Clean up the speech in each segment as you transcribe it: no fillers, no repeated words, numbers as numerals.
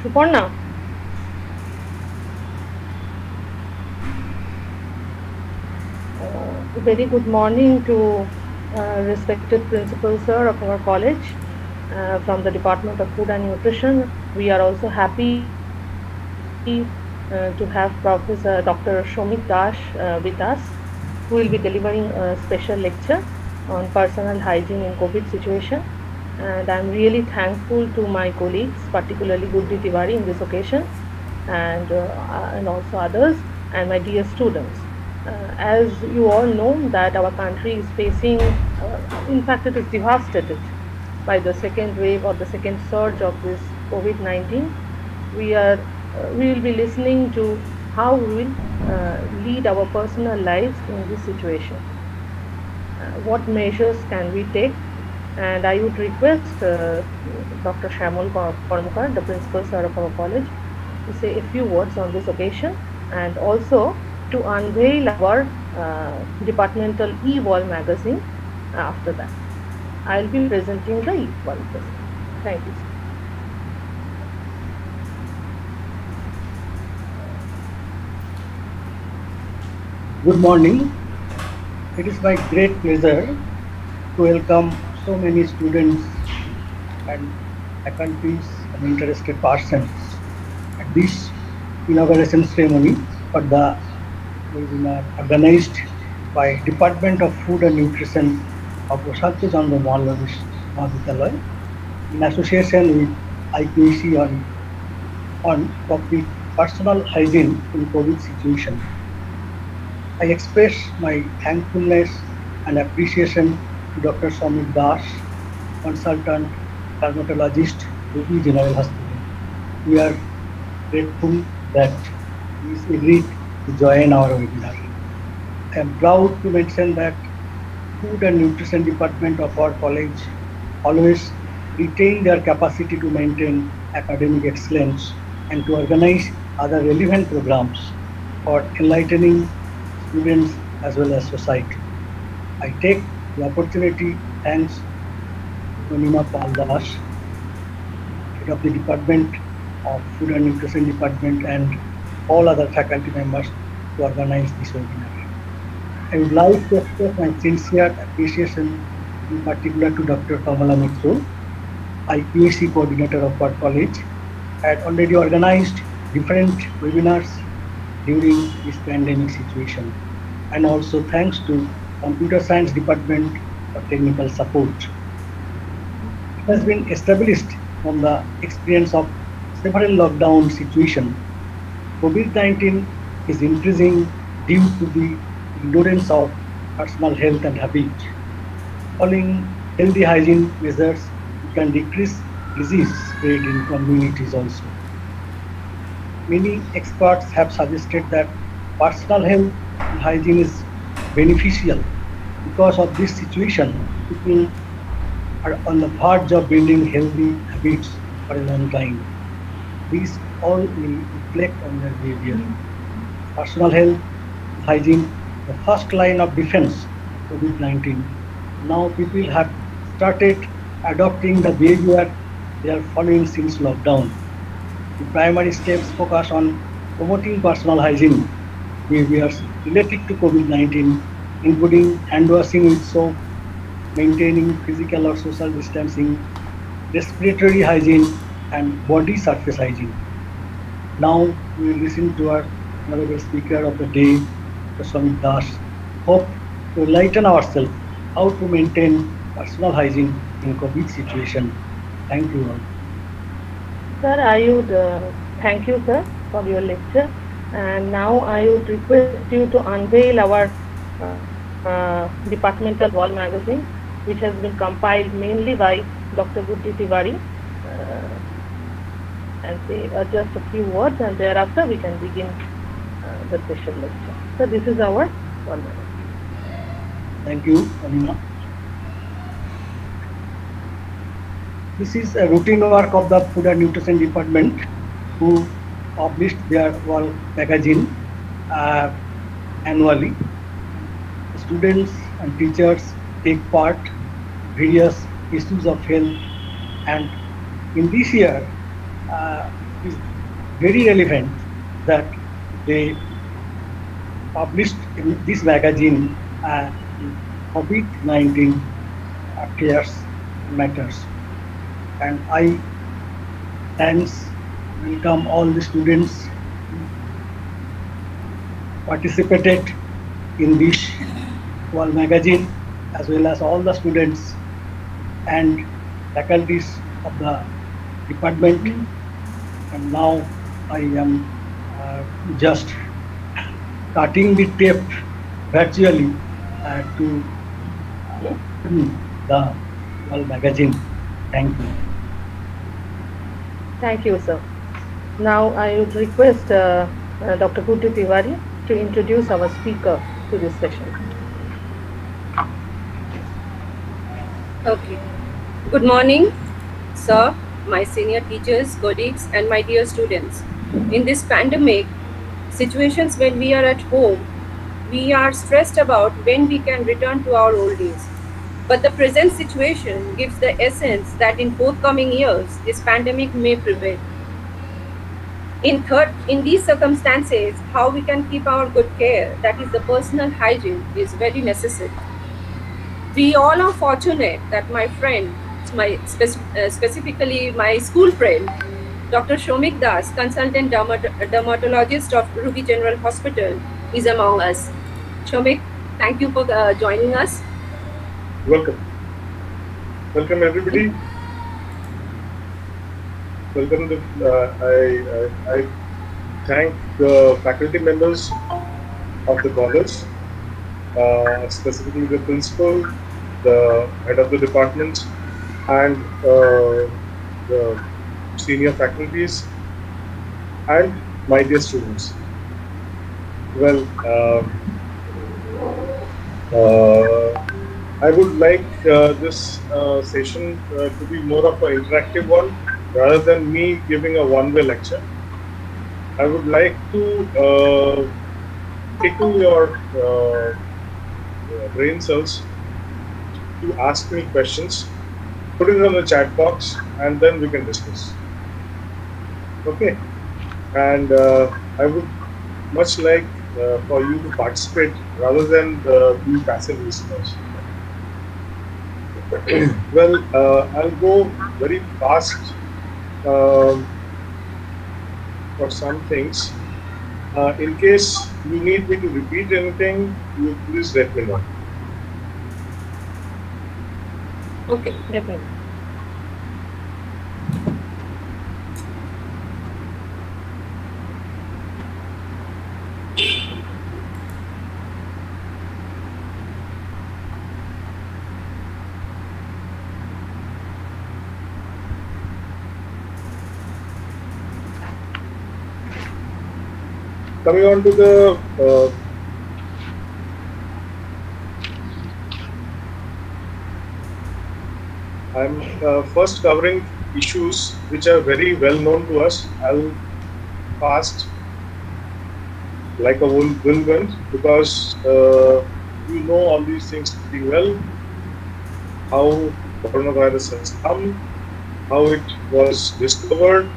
Suparna. Very good morning to respected principal sir of our college from the Department of Food and Nutrition. We are also happy to have Professor Dr. Shomik Dash with us, who will be delivering a special lecture on personal hygiene in COVID situation. And I'm really thankful to my colleagues, particularly Guddi Tiwari in this occasion, and also others, and my dear students. As you all know that our country is facing, in fact it is devastated by the second wave or the second surge of this COVID-19. We will be listening to how we will lead our personal lives in this situation. What measures can we take? And I would request Dr. Shamul Kormkar, the principal sir of our college, to say a few words on this occasion, and also to unveil our departmental e-wall magazine after that. I'll be presenting the e-wall present. Thank you. Good morning. It is my great pleasure to welcome so many students and faculties and interested persons at this inauguration ceremony for the webinar organized by Department of Food and Nutrition of Prashanti Chandra Mahavidyalaya in association with IQAC on topic personal hygiene in COVID situation. I express my thankfulness and appreciation to Dr. Shomik Dash, consultant dermatologist, UP General Hospital. We are grateful that he is agreed to join our webinar. I am proud to mention that Food and Nutrition Department of our college always retain their capacity to maintain academic excellence and to organize other relevant programs for enlightening students as well as society. I take the opportunity, thanks to Nima Pal Das, head of the Department of Food and Nutrition Department, and all other faculty members to organize this webinar. I would like to express my sincere appreciation in particular to Dr. Kamala Mitro, IQAC coordinator of our college, had already organized different webinars during this pandemic situation, and also thanks to Computer Science Department for technical support. It has been established from the experience of several lockdown situations. COVID-19 is increasing due to the ignorance of personal health and habit. Following healthy hygiene measures, we can decrease disease spread in communities also. Many experts have suggested that personal health and hygiene is beneficial. Because of this situation, people are on the verge of building healthy habits for a long time. These all will reflect on their behavior. Personal health, hygiene, the first line of defense of COVID-19. Now people have started adopting the behavior they are following since lockdown. The primary steps focus on promoting personal hygiene behaviors related to COVID-19, including hand washing with soap, maintaining physical or social distancing, respiratory hygiene, and body surface hygiene. Now we will listen to our honorable speaker of the day, Dr. Shomik Dash. Hope to enlighten ourselves how to maintain personal hygiene in COVID situation. Thank you all. Sir, I would thank you, sir, for your lecture. And now I would request you to unveil our departmental wall magazine, which has been compiled mainly by Dr. Guddi Tiwari, and say just a few words, and thereafter we can begin the special lecture. So this is our wall magazine. Thank you, Anima. This is a routine work of the Food and Nutrition Department, who published their wall magazine annually. Students and teachers take part in various issues of health, and in this year is very relevant that they published in this magazine COVID-19 affairs matters. And I thanks, welcome all the students participated in this World Magazine, as well as all the students and faculties of the department. And now I am just cutting the tape virtually to the World Magazine. Thank you. Thank you, sir. Now I would request Dr. Guddu Tiwari to introduce our speaker to this session. Okay. Good morning, sir, my senior teachers, colleagues, and my dear students. In this pandemic situations, when we are at home, we are stressed about when we can return to our old days. But the present situation gives the essence that in forthcoming years, this pandemic may prevail. In these circumstances, how we can keep our good care, that is the personal hygiene, is very necessary. We all are fortunate that my friend, specifically my school friend, Dr. Shomik Das, consultant dermatologist of Ruby General Hospital, is among us. Shomik, thank you for joining us. Welcome. Welcome everybody. Welcome. I thank the faculty members of the college, specifically the principal, the head of the department, and the senior faculties, and my dear students. Well, I would like this session to be more of an interactive one rather than me giving a one-way lecture. I would like to tickle your brain cells to ask me questions, put it on the chat box, and then we can discuss. Okay, and I would much like for you to participate rather than be passive listeners. Well, I'll go very fast for some things. In case you need me to repeat anything, you please let me know. Okay, Definitely. Coming on to the I'm first covering issues which are very well known to us. I'll fast like a whirlwind because you know all these things pretty well. How coronavirus has come, how it was discovered,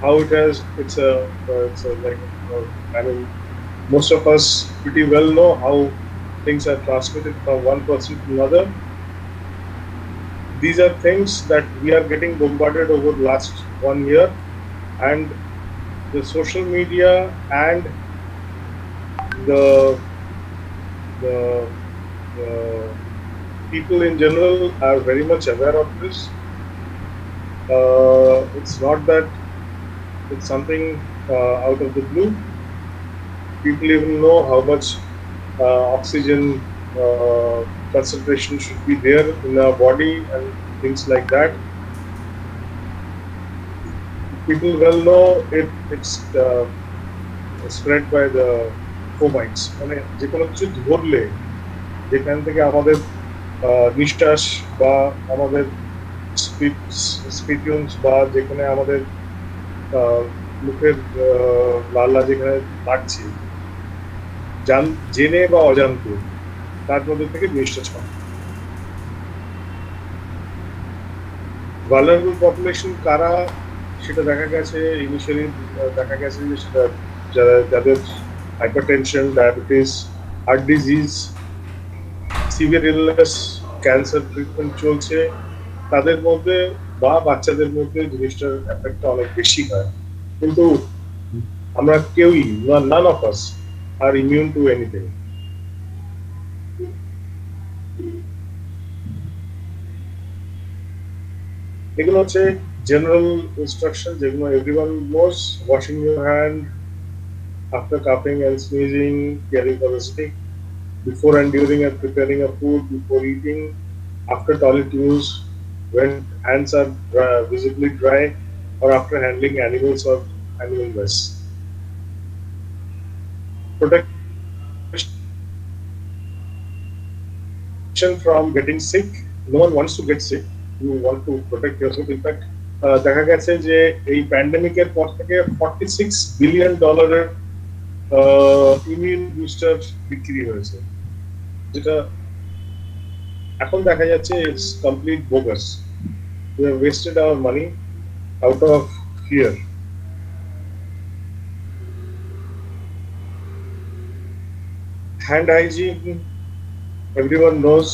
how it has, it's a like, I mean, most of us pretty well know how things are transmitted from one person to another. These are things that we are getting bombarded over the last 1 year, and the social media and the people in general are very much aware of this. It's not that it's something out of the blue. People even know how much oxygen concentration should be there in our body and things like that. People well know it's spread by the fomites. মানে যে কোনো কিছু ধরলে যেখান থেকে আমাদের নিঃশ্বাস বা আমাদের স্পিটিউন্স বা যেখানে আমাদের মুখের লালা যেখানে লাগছে জেনে বা অজান্তে তার মধ্যে থেকে জিনিসটা ছড়ায়। ভালনারেবল পপুলেশন কারা সেটা দেখা গেছে ইনিশিয়ালি দেখা গেছে যে সেটা যাদের hypertension, diabetes, heart disease, severe illness, cancer treatment চলছে, তাদের মধ্যে বা বাচ্চাদের মধ্যে জিনিসটার এফেক্টটা অনেক বেশি হয়। কিন্তু আমরা কেউই, none of us are immune to anything. এগুলো হচ্ছে জেনারেল ইনস্ট্রাকশন যেগুলো everyone knows: washing your hand after coughing and sneezing, caring for the stick, before and during and preparing a food, before eating, after toilet use, when hands are visibly dry, or after handling animals or animal waste. Protection from getting sick. No one wants to get sick. You want to protect yourself. In fact, দেখা গেছে যে এই প্যান্ডেমিকের পর থেকে $46 billion immune booster বিক্রি হয়েছে, যেটা এখন দেখা যাচ্ছে it's complete bogus. We have wasted our money out of fear. Hand hygiene, everyone knows.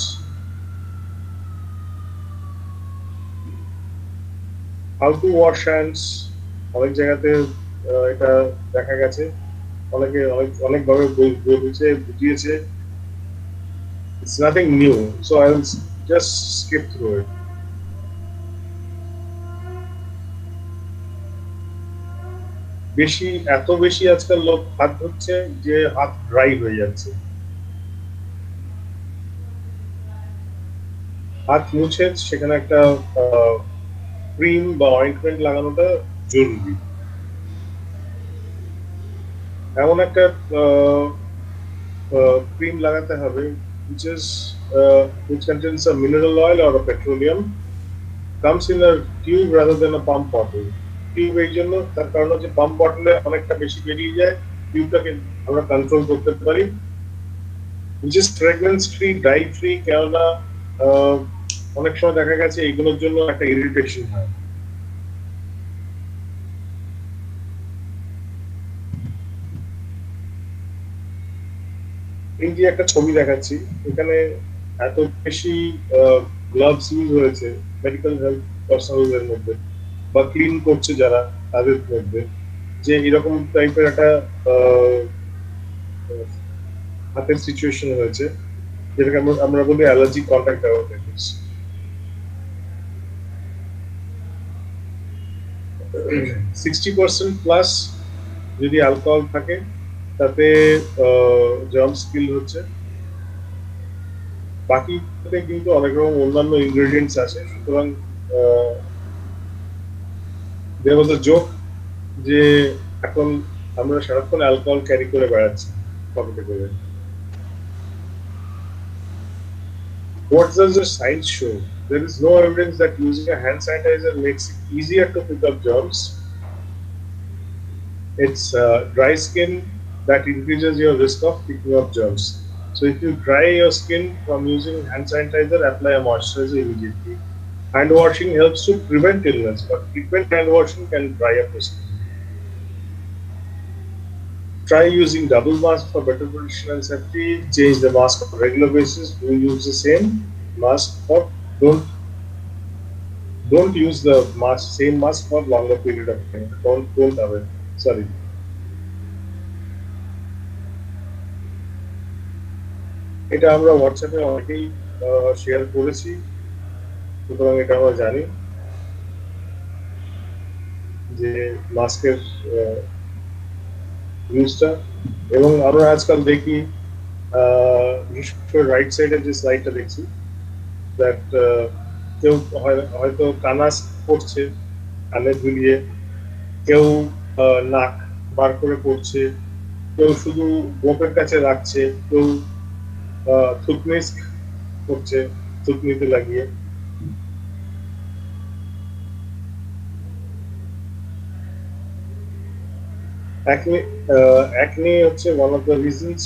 How to wash hands, অনেক জায়গাতে এটা দেখা গেছে, অনেকে অনেকভাবে বলেছে, বুঝিয়েছে। It's nothing new, so I'll just skip through it. এত বেশি আজকাল লোক হাত ধুচ্ছে যে হাত ড্রাই হয়ে যাচ্ছে। হাত মুছে সেখানে একটা ক্রিম বা অয়েন্টমেন্ট লাগানোটা জরুরি। এমন একটা ক্রিম লাগাতে হবে which contains a mineral oil or a petroleum, comes in a tube rather than a pump bottle. Tube এই জন্য, তার কারণ হচ্ছে পাম্প বটলে অনেকটা বেশি বেরিয়ে যায়, টিউবটাকে আমরা কন্ট্রোল করতে পারি। which is fragrance free, dye free, কেননা অনেক সময় দেখা গেছে এইগুলোর জন্য একটা ইরিটেশন হয়। এই যে একটা ছবি দেখাচ্ছি, এখানে এত বেশি গ্লাভস ইউজ হয়েছে মেডিকেল হেলথ পার্সোনালদের মধ্যে বা ক্লিন করছে যারা, তাদের মধ্যে, যে এরকম টাইপের একটা হাতের সিচুয়েশন হয়েছে, যেটাকে আমরা বলি অ্যালার্জি কন্টাক্ট ডায়াবেটিস। 60% প্লাস যদি অ্যালকোহল থাকে তাতে জার্মস কিল হচ্ছে। বাকিতে কিন্তু অনেক রকম অন্যান্য ইনগ্রেডিয়েন্টস আছে। সুতরাং there was a joke যে এখন আমরা সারাক্ষণ অ্যালকোহল ক্যারি করে বেড়াচ্ছি পকেটে করে। What does the science show? There is no evidence that using a hand sanitizer makes it easier to pick up germs. It's dry skin that increases your risk of picking up germs. So if you dry your skin from using hand sanitizer, apply a moisturizer immediately. Hand washing helps to prevent illness, but frequent hand washing can dry up the skin. Try using double mask for better protection and safety. Change the mask on a regular basis. Do use the same mask for don't use the same mask for longer period of time. Don't have it. Sorry. এটা আমরা হোয়াটসঅ্যাপে অনেকেই share করেছি, সুতরাং এটা আমরা জানি যে মাস্কের ইউজটা। এবং আমরা আজকাল দেখি বিশেষ করে রাইট সাইডের যে স্লাইডটা দেখছি, দ্যাট কেউ হয়তো কানাস পড়ছে কানে ঝুলিয়ে, কেউ নাক বার করে পড়ছে, কেউ শুধু গোপের কাছে রাখছে, কেউ থুতনিস করছে থুতনিতে লাগিয়ে। Acne হচ্ছে one of the reasons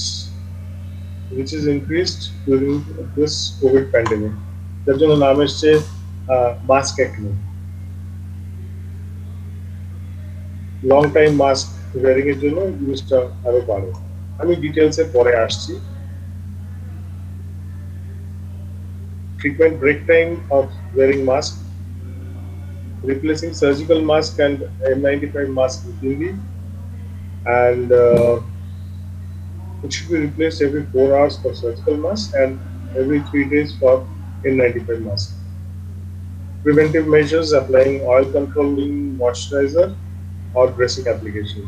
which is increased during this COVID pandemic. যার জন্য নাম এসছে mask acne. Long time mask wearing এর জন্য জিনিসটা আরো বাড়ে। আমি ডিটেলসে পরে আসছি। Frequent break time of wearing mask, replacing surgical mask and N95 mask routinely, and it should be replaced every 4 hours for surgical mask and every 3 days for N95 mask. Preventive measures: applying oil controlling moisturizer or dressing application.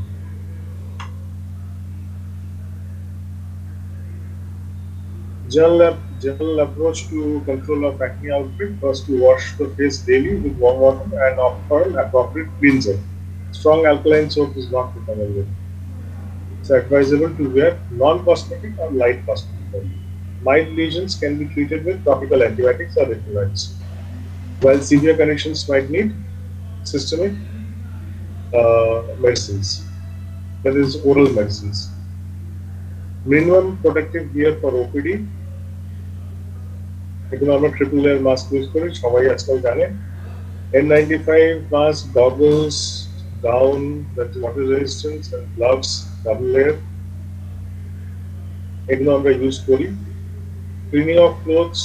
General approach to control of acne outbreak was to wash the face daily with warm water and offer an appropriate cleanser. Strong alkaline soap is not recommended. It's advisable to wear non-cosmetic or light cosmetic only. Mild lesions can be treated with topical antibiotics or retinoids, while severe conditions might need systemic medicines, that is oral medicines. Minimum protective gear for OPD. এগুলো আমরা triple layer mask use করি, সবাই আজকাল জানে। N95 mask, goggles, gown, water resistance, gloves, double layer, এগুলো আমরা use করি। Cleaning of clothes.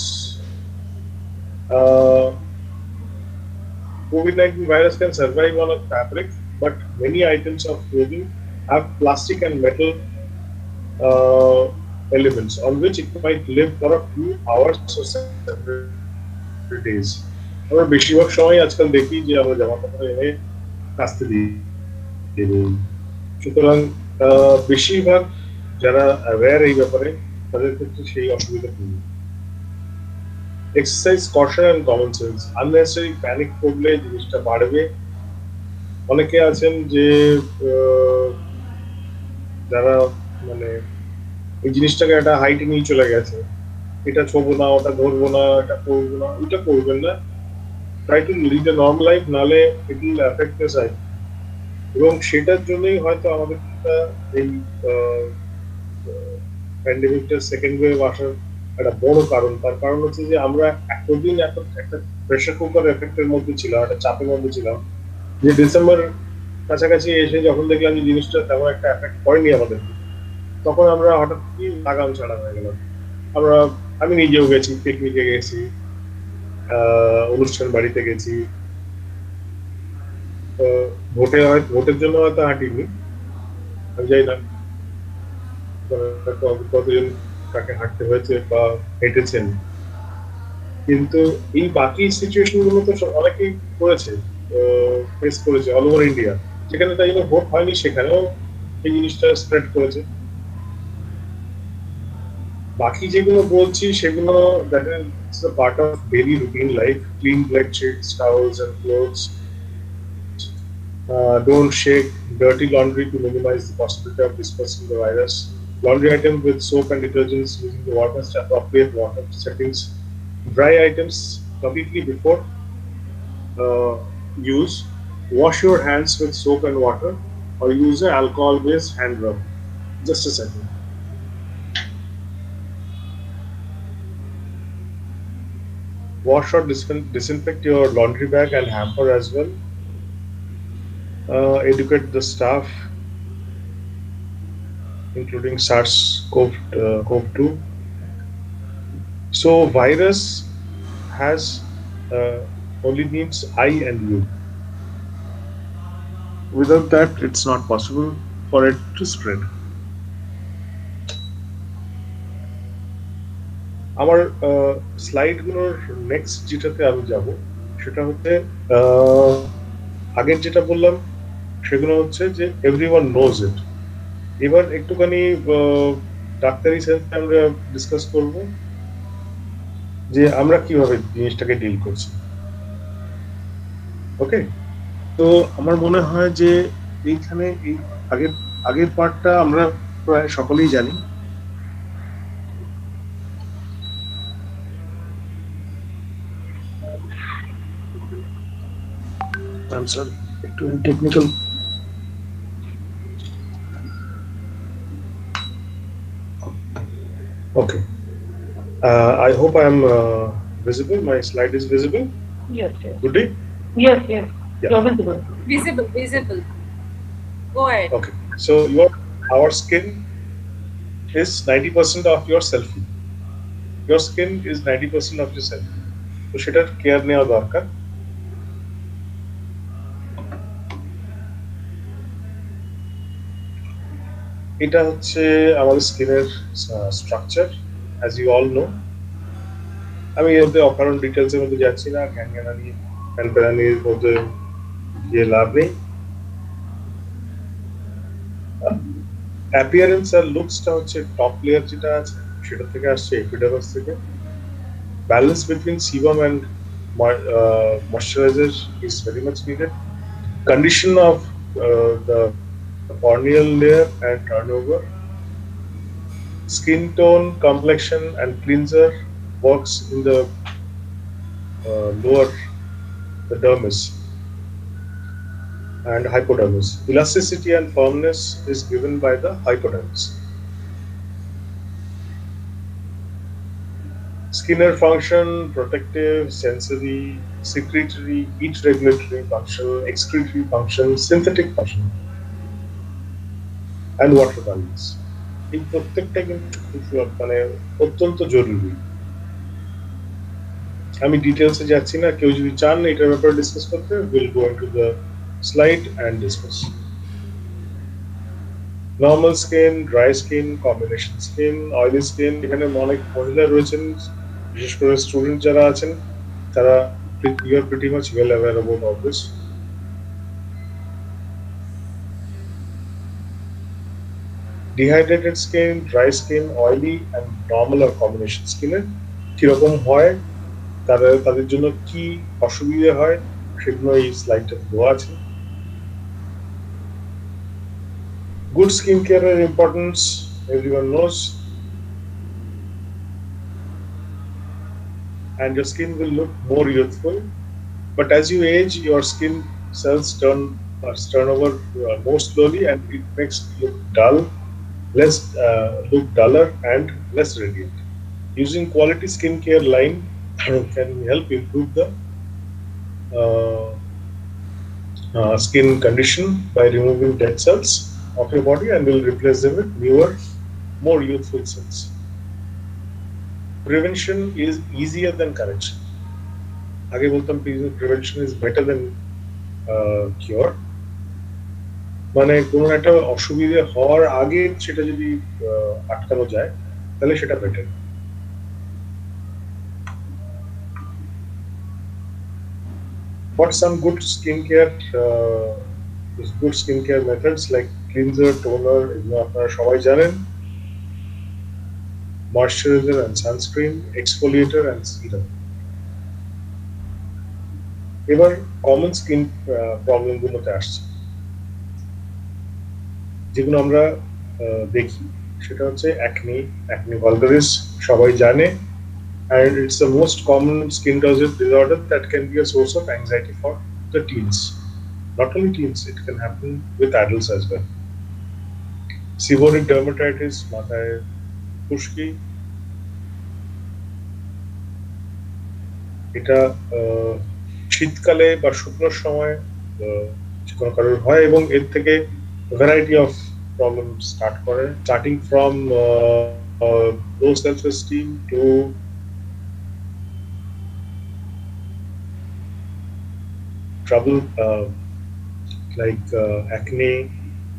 COVID-19 virus can survive on a fabric, but many items of clothing have plastic and metal elements on which it might live for a few hours or several days. আমরা বেশিরভাগ সময় আজকাল দেখি যে আমরা জামা কাপড় এনে কাচতে দিই। সুতরাং বেশিরভাগ যারা অ্যাওয়্যার এই ব্যাপারে তাদের ক্ষেত্রে সেই অসুবিধা নেই। Exercise, caution and common sense. Unnecessary panic করলে জিনিসটা বাড়বে। অনেকে আছেন যে যারা মানে এই জিনিসটাকে একটা হাইটে নিয়ে চলে গেছে, এটা ছোবো না, ওটা ধরবো না, এটা করবো না, ওইটা করবেন না। Try to lead a normal life, নাহলে it will affect the sight. এবং সেটার জন্যই হয়তো আমাদের এই প্যান্ডেমিকটা সেকেন্ড ওয়েভ আসার একটা বড় কারণ। তার কারণ হচ্ছে যে আমরা এতদিন একটা প্রেসার কুকার এফেক্টের মধ্যে ছিলাম, একটা চাপের মধ্যে ছিলাম, যে ডিসেম্বর কাছাকাছি এসে যখন দেখলাম যে জিনিসটা তেমন একটা এফেক্ট করেনি আমাদের, তখন আমরা হঠাৎ কি লাগাম ছাড়া হয়ে গেলাম। আমি নিজেও গেছি, পিকনিকে গেছি, অনুষ্ঠান বাড়িতে গেছি, ভোটের জন্য হয়তো হাঁটিনি, আমি জানি না কতজন তাকে হাঁটতে হয়েছে বা হেঁটেছেন, কিন্তু এই বাকি সিচুয়েশন গুলো তো অনেকেই করেছে, ফেস করেছে অল ওভার ইন্ডিয়া। যেখানে তাই জন্য ভোট হয়নি সেখানেও এই জিনিসটা স্প্রেড করেছে। বাকি যেগুলো বলছি সেগুলো that is a part of daily routine life. Clean bed sheets, towels and clothes. Don't shake dirty laundry to minimize the possibility of dispersing the virus. Laundry items with soap and detergents using the warmest appropriate water settings. Dry items completely before use. Wash your hands with soap and water or use an alcohol-based hand rub. Just a second. Wash or disinfect your laundry bag and hamper as well. Educate the staff, including SARS-CoV-2. So virus has only needs I and you. Without that, it's not possible for it to spread. আমার স্লাইডগুলোর next যেটাতে আমি যাব সেটা হচ্ছে আগের যেটা বললাম সেগুলো হচ্ছে যে এভরিওয়ান নোজ ইট। এবার একটুখানি ডাক্তারি সেন্সে আমরা ডিসকাস করব যে আমরা কিভাবে জিনিসটাকে ডিল করছি। ওকে, তো আমার মনে হয় যে এইখানে এই আগের পার্টটা আমরা প্রায় সকলেই জানি। I'm sorry, technical. Okay. I hope I am visible. My slide is visible. Yes, yes. Good day. Yes, yes. Yeah. You're visible. Visible. Go ahead. Okay. So our skin is 90% of your selfie. Your skin is 90% of your selfie. তো সেটার care নেওয়া দরকার। এটা হচ্ছে আমাদের স্কিনের structure, as you all know. আমি এর মধ্যে অকারণ ডিটেলসের মধ্যে যাচ্ছি না, জ্ঞানী প্যানপ্যানির মধ্যে গিয়ে লাভ নেই। অ্যাপিয়ারেন্স আর লুকসটা হচ্ছে টপ লেয়ার যেটা আছে সেটা থেকে আসছে, এপিডার্মাস থেকে। Balance between sebum and moisturizer is very much needed. Condition of the corneal layer and turnover. Skin tone, complexion, and cleanser works in the lower the dermis and hypodermis. Elasticity and firmness is given by the hypodermis. Skinner function: protective, sensory, secretory, heat regulatory function, excretory function, synthetic function, and water balance. এই প্রত্যেকটা কিন্তু মানে অত্যন্ত জরুরি। আমি ডিটেলসে যাচ্ছি না, কেউ যদি চান এটার ব্যাপারে ডিসকাস করতে, will go into the slide and discuss. Normal skin, dry skin, combination skin, oily skin. এখানে অনেক মহিলা রয়েছেন, বিশেষ করে স্টুডেন্ট যারা আছেন, তারা you are pretty much well aware about all this. Dehydrated skin, dry skin, oily and normal আর কম্বিনেশন স্কিনে কিরকম হয়, তাদের জন্য কি অসুবিধা হয়, সেগুলো এই স্লাইডটা দেওয়া আছে। Good skincare importance, everyone knows, and your skin will look more youthful. But as you age, your skin cells turn over more slowly, and it makes you look dull, look duller, and less radiant. Using quality skincare line can help improve the skin condition by removing dead cells of your body and will replace them with newer, more youthful cells. Prevention is easier than correction. আগে বলতাম prevention is better than cure. মানে কোনো একটা অসুবিধা হওয়ার আগে সেটা যদি আটকানো যায় তাহলে সেটা better. What some good skincare methods like cleanser, toner, এগুলো আপনারা সবাই জানেন, moisturizer and sunscreen, exfoliator and serum. এবার কমন স্কিন প্রবলেম গুলোতে আসছে, যেগুলো আমরা দেখি, সেটা হচ্ছে acne vulgaris, সবাই জানে, and it's the most common skin disorder that can be a source of anxiety for the teens. Not only teens, it can happen with adults as well. Seborrheic dermatitis, মাথায় খুশকি, এটা শীতকালে বা শুকনোর সময় কোনো কারোর হয় এবং এর থেকে ভ্যারাইটি অফ প্রবলেম স্টার্ট করে, starting from low self esteem to trouble like acne,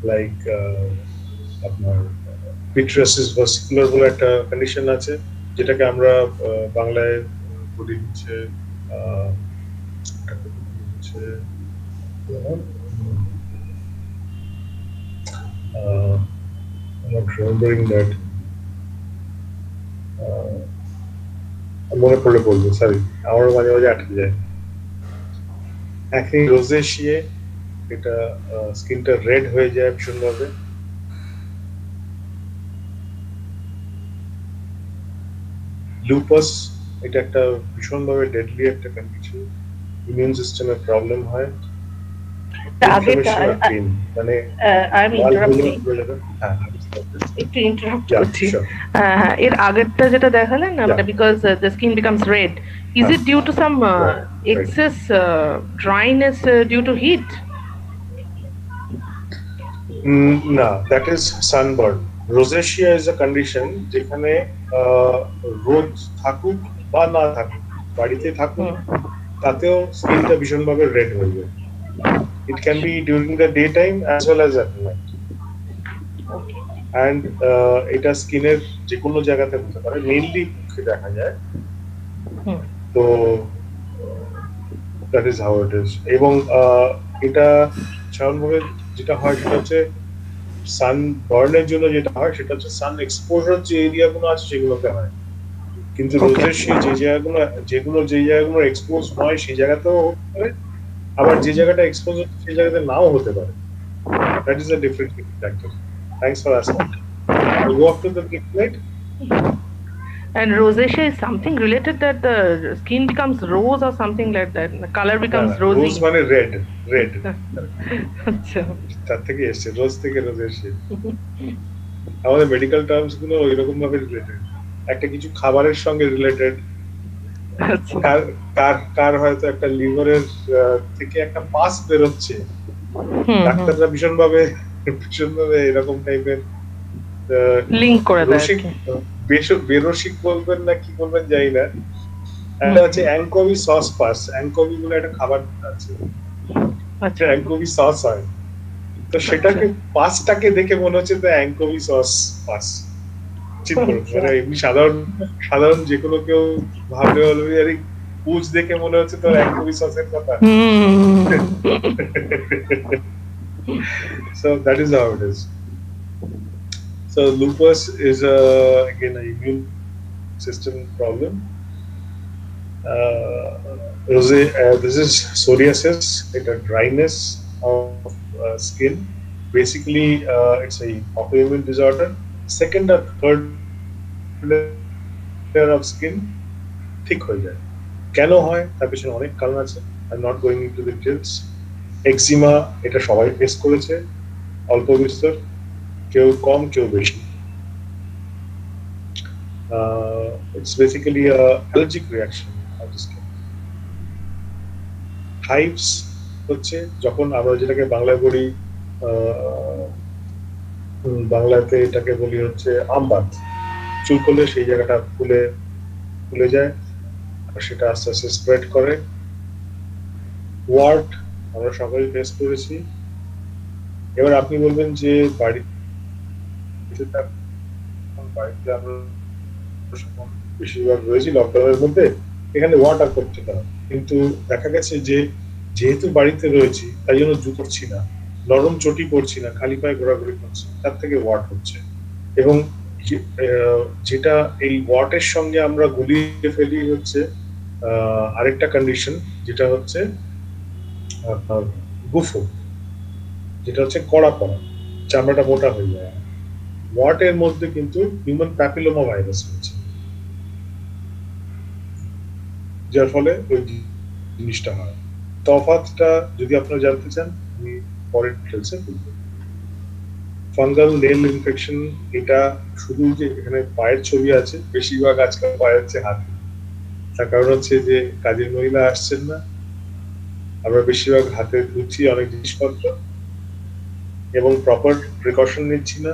like আপনার পিট্রিয়াসিস ভাস্কুলার বলে একটা কন্ডিশন আছে, যেটাকে আমরা বাংলায় বলি হচ্ছে I'm not remembering that. মনে পড়লে বলবো, সরি, আমার মাঝে মাঝে আটকে যায়। acne rosacea, এটা স্কিনটা রেড হয়ে যায় ভীষণভাবে। লুপাস, এটা একটা ভীষণভাবে ডেডলি একটা কন্ডিশন, ইমিউন সিস্টেমের প্রবলেম হয়। একটু ইন্টারাপ্ট করছি, এর আগেরটা যেটা দেখালেন না, because the skin becomes red, is it due to some excess dryness due to heat? না, that is sunburn. Rosacea is a condition যেখানে রোদ থাকুক বা না থাকুক, বাড়িতে থাকুক, তাতেও স্কিনটা ভীষণভাবে রেড হয়ে যায়। It can be during the daytime as well as at night. And এটা স্কিনের যে কোনো জায়গাতে হতে পারে, মেইনলি মুখে দেখা যায়। তো that is how it is. এবং এটা সাধারণভাবে যেটা হয় সেটা হচ্ছে সানবার্নের জন্য যেটা হয় সেটা হচ্ছে সান এক্সপোজার যে এরিয়াগুলো আছে সেগুলোতে হয়, কিন্তু রোজেশিয়া যেগুলো এক্সপোজ হয় সেই জায়গাতেও হতে পারে, আবার যে জায়গাটা এক্সপোজ হচ্ছে সেই জায়গাতে নাও হতে পারে। That is a different factor. Thanks for asking. I'll go up to the next slide. And rosacea is something related that the skin becomes rose or something like that. The color becomes rosy. Rose মানে red. আচ্ছা, তার থেকে এসছে, রোজ থেকে rosacea. আমাদের medical terms গুলো এরকম ভাবে রিলেটেড, একটা কিছু খাবারের সঙ্গে রিলেটেড। কার হয়তো একটা লিভারের থেকে একটা পাস বেরোচ্ছে, ডাক্তাররা ভীষণভাবে এরকম টাইপের লিংক করে দেয়। বেরসিক বলবেন না কি বলবেন জানি না। একটা হচ্ছে অ্যাঙ্কোভি সস পাস, অ্যাঙ্কোভি বলে একটা খাবার আছে, আচ্ছা অ্যাঙ্কোভি সস হয়, তো সেটাকে পাসটাকে দেখে মনে হচ্ছে তো অ্যাঙ্কোভি সস পাস। মানে এমনি সাধারণ যে কোনো কেউ ভাবলে বলবে আরে পুজ দেখে মনে হচ্ছে তো অ্যাঙ্কোভি সসের কথা। So that is how it is. So lupus is again an immune system problem. This is psoriasis, it's a dryness of skin. Basically, it's a autoimmune disorder. Second or third layer of skin thick হয়ে যায়। কেন হয় তার পেছনে অনেক কারণ আছে, I'm not going into the details. Eczema এটা সবাই ফেস করেছে, অল্প বিস্তর, কেউ কম কেউ বেশি। It's basically a allergic reaction of the skin. Hives হচ্ছে যখন আমরা যেটাকে বাংলায় বলি, বাংলাতে এটাকে বলি হচ্ছে আমবাত, চুল করলে সেই জায়গাটা ফুলে যায় আর সেটা আস্তে আস্তে স্প্রেড করে। ওয়ার্ট আমরা সকলেই ফেস করেছি। এবার আপনি বলবেন যে বাড়িতে আমরা বেশিরভাগ রয়েছি লকডাউনের মধ্যে, এখানে ওয়াটার করতে না, কিন্তু দেখা গেছে যে যেহেতু বাড়িতে রয়েছি তাই জন্য জুতো পরছি না, নরম চটি পরছি না, খালি পায়ে ঘোরাঘুরি করছি, তার থেকে ওয়াট হচ্ছে। এবং যেটা এই ওয়াটের সঙ্গে আমরা গুলিয়ে ফেলি হচ্ছে আরেকটা কন্ডিশন, যেটা হচ্ছে গুফো, যেটা হচ্ছে কড়া পড়া, চামড়াটা মোটা হয়ে যায়। ওয়াটের মধ্যে কিন্তু হিউম্যান প্যাপিলোমা ভাইরাস রয়েছে, যার ফলে ওই জিনিসটা হয়। তফাৎটা যদি আপনারা জানতে চান আমি পরের ডিটেলসে বলবো। ফাঙ্গাল নেল ইনফেকশন, এটা শুধু যে এখানে পায়ের ছবি আছে, বেশিরভাগ আজকাল পায়ের হচ্ছে হাতে। তার কারণ হচ্ছে যে কাজের মহিলা আসছেন না, আমরা বেশিরভাগ হাতে ধুচ্ছি অনেক জিনিসপত্র এবং প্রপার প্রিকশন নিচ্ছি না,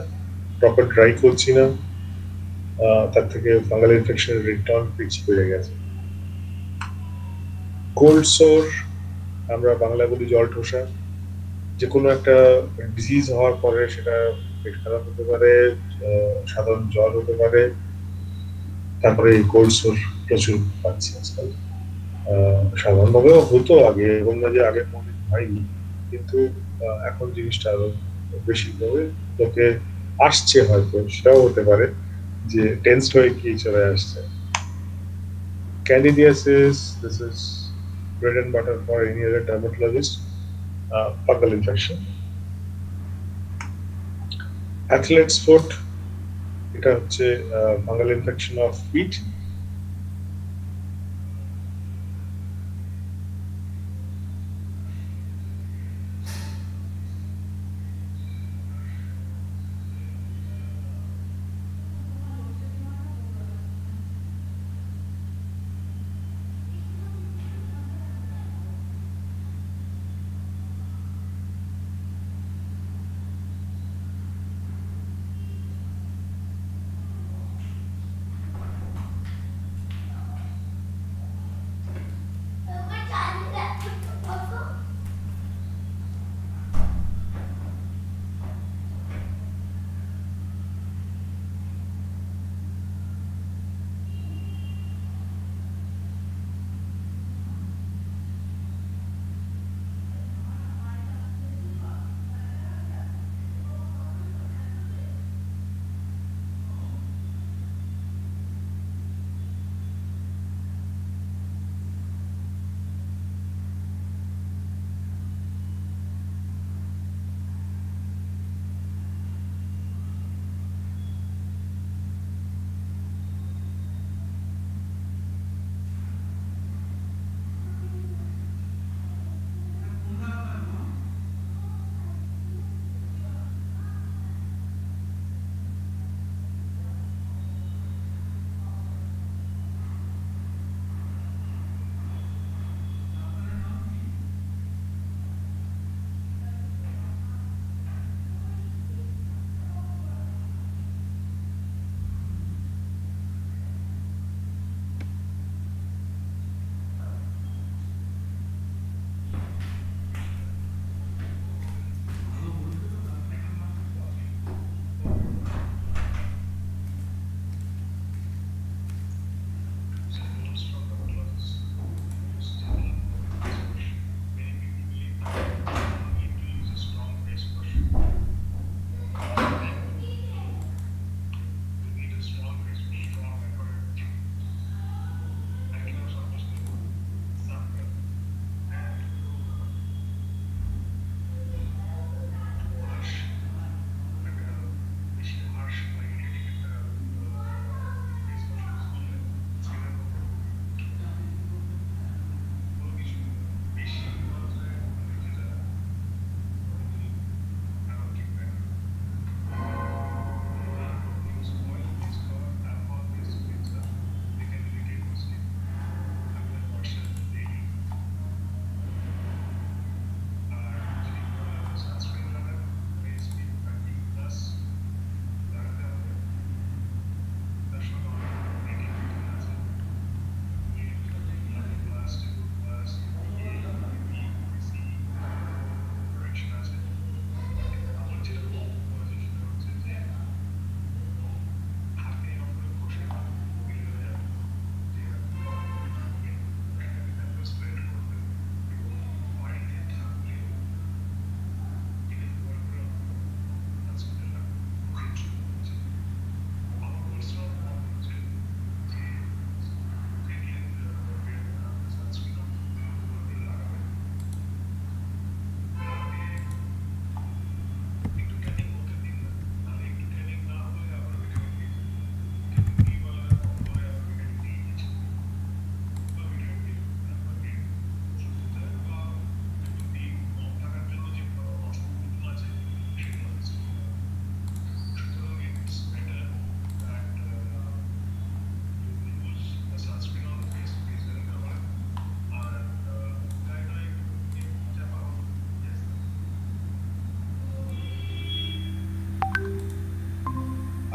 প্রপার ড্রাই করছি না, তার থেকে ফাঙ্গাল ইনফেকশনের রেটটা অনেক বেশি বেড়ে গেছে। কোল্ড সোর, আমরা বাংলা বলি জল ঠোসা, যে কোনো একটা ডিজিজ হওয়ার পরে সেটা পেট খারাপ হতে পারে, সাধারণ জ্বর হতে পারে, তারপরে এই কোল্ড সোর প্রচুর পাচ্ছি আজকাল। সাধারণভাবেও হতো আগে, এবং না যে আগে মনে হয়নি, কিন্তু এখন জিনিসটা আরো বেশি ভাবে লোকে আসছে, হয়তো সেটাও হতে পারে যে টেন্সড হয়ে কি চলে আসছে। Candidiasis, this is bread and butter for any other dermatologist. Fungal infection. Athlete's foot, এটা হচ্ছে fungal infection of feet.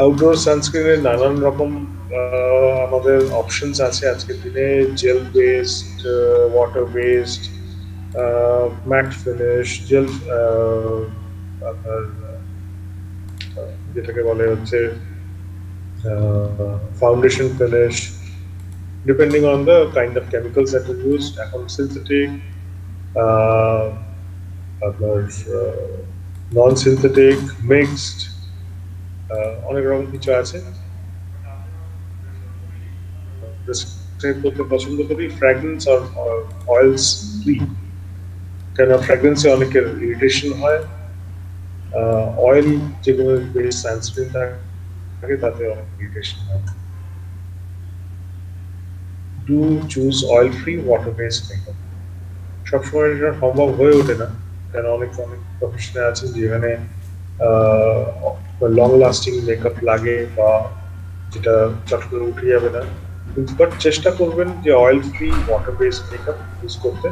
Outdoor সানস্ক্রিনের নানান রকম আমাদের অপশনস আছে আজকের দিনে, gel based, water based, matte finish, gel আপনার যেটাকে বলে হচ্ছে foundation finish, depending on the kind of chemicals that are used. এখন synthetic, আপনার non-synthetic, mixed, অনেক রকম কিছু আছে। প্রেসক্রাইব করতে পছন্দ করি ফ্র্যাগ্রেন্স আর অয়েলস ফ্রি, কেন ফ্র্যাগ্রেন্সে অনেকের ইরিটেশন হয়। অয়েল যেগুলো বেস সানস্ক্রিন থাকে তাতে অনেক ইরিটেশন হয়। Do choose oil free water based makeup. সবসময় এটা সম্ভব হয়ে ওঠে না, কারণ অনেক অনেক প্রফেশনে আছেন যেখানে লং লাস্টিং মেকআপ লাগে বা যেটা চট করে উঠে যাবে না, কিন্তু বাট চেষ্টা করবেন যে oil free water based makeup use করতে।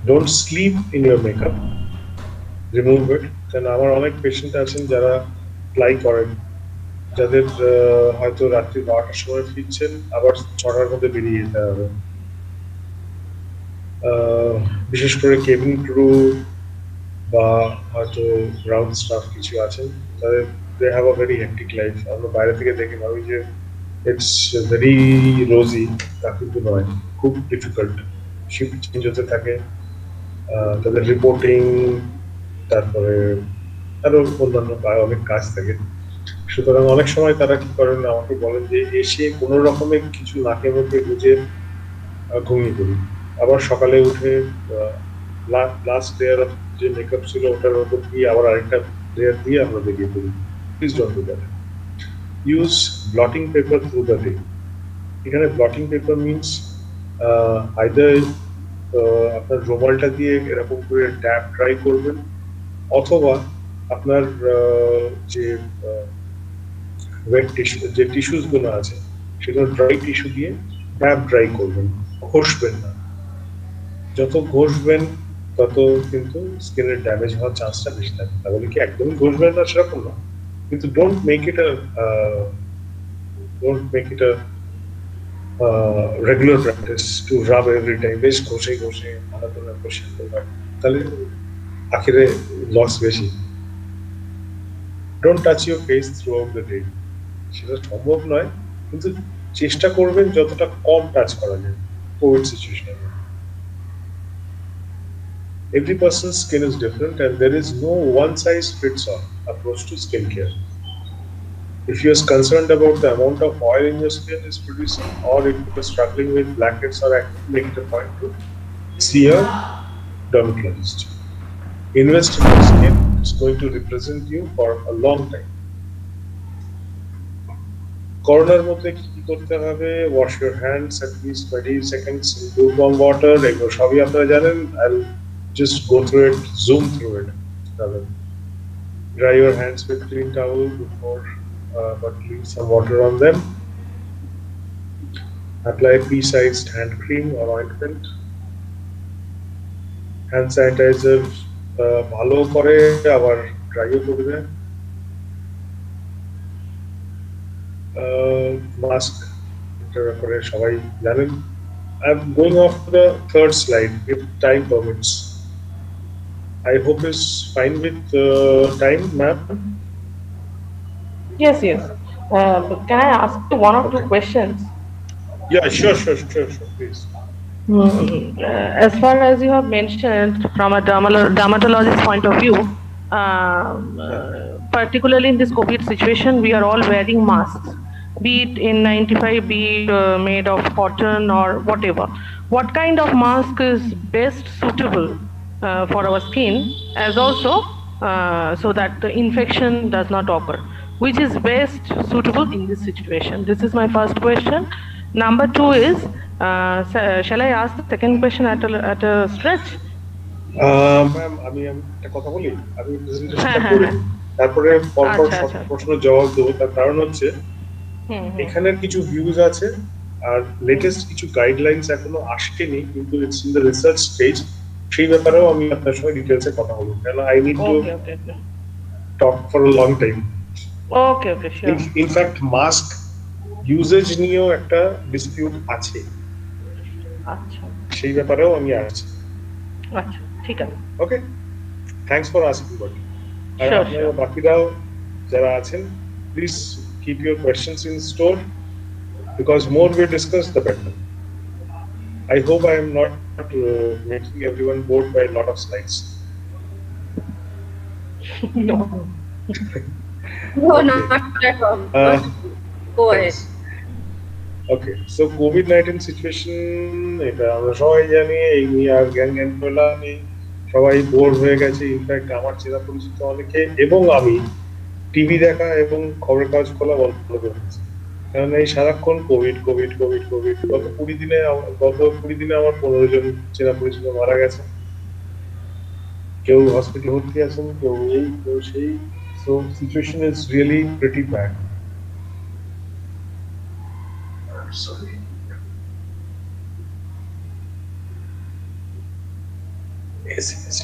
Don't sleep in your makeup, remove it. কারণ আমার অনেক পেশেন্ট আছেন যারা অ্যাপ্লাই করেন, যাদের হয়তো রাত্রি 12টার সময় ফিরছেন, আবার 6টার মধ্যে বেরিয়ে যেতে হবে। বিশেষ করে কেবিন ক্রু বা হয়তো গ্রাউন্ড স্টাফ কিছু আছেন, তাদের they have a very hectic life. আমরা বাইরে থেকে দেখে ভাবি যে ইটস ভেরি রোজি, তা কিন্তু নয়, খুব ডিফিকাল্ট। শিফট চেঞ্জ হতে থাকে, তাদের রিপোর্টিং, তারপরে আরো অন্যান্য অনেক কাজ থাকে। সুতরাং অনেক সময় তারা কি করেন, আমাকে বলেন যে এসে কোনো রকমে কিছু নাকে মুখে গুঁজে ঘুমিয়ে পড়ি, আবার সকালে উঠে লাস্ট লেয়ার অফ যে মেকআপ ছিল ওটার উপর দিয়ে আবার আরেকটা লেয়ার দিয়ে আমরা বেরিয়ে পড়ি। Please don't do that. Use bloating paper through the day. এখানে ব্লটিং পেপার মিনস আইদার আপনার রুমালটা দিয়ে এরকম করে ট্যাপ ড্রাই করবেন, অথবা আপনার যে ওয়েট টিস্যু, যে টিস্যুস গুলো আছে সেগুলো ড্রাই টিস্যু দিয়ে ট্যাপ ড্রাই করবেন, ঘষবেন না। যত ঘষবেন তত কিন্তু স্কিনের ড্যামেজ হওয়ার চান্সটা বেশি থাকে। তাহলে কি একদমই ঘষবেন না সেরকম না, কিন্তু don't make it regular practice to rub every time. বেশ ঘষে ঘষে আলাদা বসে করবেন, তাহলে আখেরে লস বেশি। Don't touch your face through out the day. সেটা সম্ভব নয়, কিন্তু চেষ্টা করবেন যতটা কম টাচ করা যায় কোভিড সিচুয়েশনে। Every person's skin is different and there is no one size fits all approach to skincare. If you are concerned about the amount of oil in your skin is producing, or if you are struggling with blackheads or acne, make it a point to see a dermatologist. Invest in your skin, it's going to represent you for a long time. করোনার মধ্যে কি করতে হবে? Wash your hands at least 20 seconds in lukewarm water. এগুলো সবই আপনারা জানেন। I'll just go through it, zoom through it. Dry your hands with clean towel before, but leave some water on them. Apply pea-sized hand cream or ointment. Hand sanitizer ভালো করে আবার ড্রাইও করবে। Mask এটার ব্যাপারে সবাই জানেন। I'm going off the third slide if time permits. I hope it's fine with time, ma'am. Yes, yes. Can I ask you one or two questions? Yeah, sure, please. As far as you have mentioned, from a dermatologist point of view, particularly in this COVID situation, we are all wearing masks, be it N95, be it made of cotton or whatever. What kind of mask is best suitable for our skin, as also so that the infection does not occur? Which is best suitable in this situation? This is my first question. Number two is, shall I ask the second question at a stretch? Ma'am আমি একটা কথা বলি, আমি প্রেজেন্টেশনটা করি, তারপরে পরপর সব প্রশ্নের জবাব দেবো। তার কারণ হচ্ছে এখানের কিছু ভিউজ আছে আর লেটেস্ট কিছু গাইডলাইনস এখনো আসেনি, কিন্তু it's in the research stage. সেই ব্যাপারেও আমি আপনার সঙ্গে ডিটেলসে কথা বলবো, কেন I need to talk for a long time. Okay, okay, sure. In fact mask uses নিয়েও একটা ডিসপিউট আছে, আচ্ছা সেই ব্যাপারেও আমি আসছি। আচ্ছা, ঠিক আছে। Okay, thanks for asking bot. আর Sure, আপনারা sure. বাকিরাও যারা আছেন, please keep your questions in store, because more we discuss the better. I hope I am not making everyone bored by a lot of slides. No. No, Okay. not at all. Go ahead. Okay, so COVID-19 situation, এটা আমরা সবাই জানি, এই নিয়ে আর জ্ঞান করলাম নেই, সবাই বোর হয়ে গেছে। ইনফ্যাক্ট আমার চেনা পরিচিত অনেকে এবং আমি টিভি দেখা এবং খবরের কাগজ খোলা বন্ধ করে দিয়েছি, কারণ এই সারাক্ষণ কোভিড কোভিড কোভিড কোভিড। গত 20 দিনে আমার 15 জন চেনা পরিচিত মারা গেছে, কেউ হসপিটালে ভর্তি আছেন, কেউ এই কেউ সেই। So situation is really pretty bad. Sorry. Yes, yes.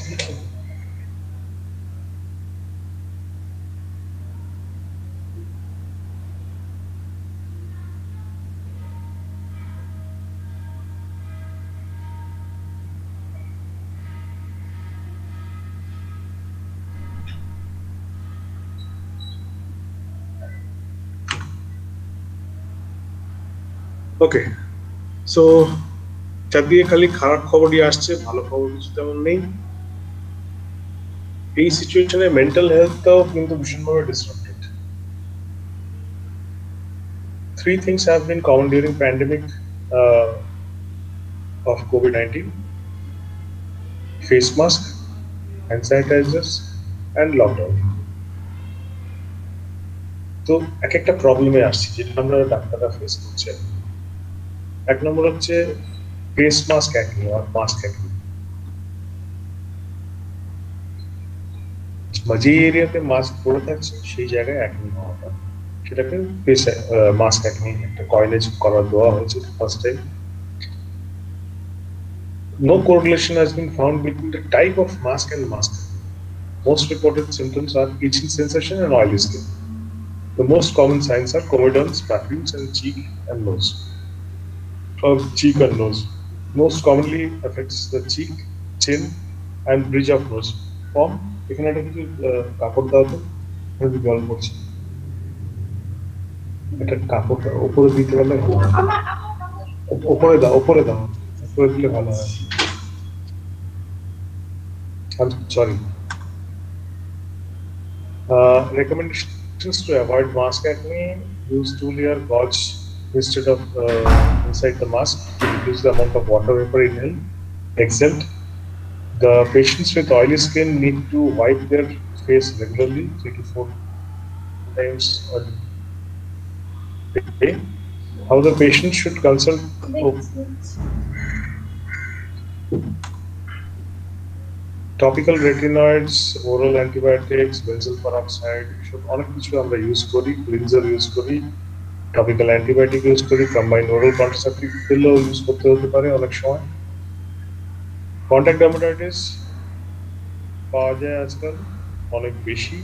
Okay, so চারদিকে খালি খারাপ খবরই আসছে, ভালো খবর কিছু তেমন নেই। এই সিচুয়েশনে মেন্টাল হেলথটাও কিন্তু ভীষণভাবে disrupted. 3 things have been common during pandemic of COVID-19: face mask, hand sanitizers, and lockdown. তো এক একটা প্রবলেমে আসছি যেটা আমরা ডাক্তাররা ফেস করছি। এক নম্বর হচ্ছে ফেস মাস্ক একনি আর মাস্ক একনি। যে এরিয়াতে মাস্ক পরে থাকছে সেই জায়গায় একনি হওয়াটা, সেটাকে ফেস মাস্ক একনি একটা কয়েনেজ করা দেওয়া হয়েছে first time. No correlation has been found between the type of mask and mask. Most reported symptoms are itching sensation and oily skin. The most common signs are comedons, papules, and cheek and nose. Cheek and nose. Most commonly affects the cheek, chin, and bridge of nose. Form, এখানে একটা কিছু কাপড় দাও তো, আমি জল পড়ছি, এটা কাপড়টা উপরে দিতে পারলে উপরে দাও, উপরে দিলে ভালো হয়। I'm sorry. Recommendations to avoid mask acne: use 2-layer gauze instead of inside the mask to reduce the amount of water vapor inhaled, exhaled. The patients with oily skin need to wipe their face regularly, 3 to 4 times a day. How the patient should consult topical retinoids, oral antibiotics, benzoyl peroxide, সব অনেক কিছু আমরা use করি, cleanser use করি, topical antibiotic use করি, combined oral contraceptive পিলও use করতে হতে পারে অনেক সময়। কন্ট্যাক্ট ডার্মাটাইটিস পাওয়া যায় আজকাল অনেক বেশি,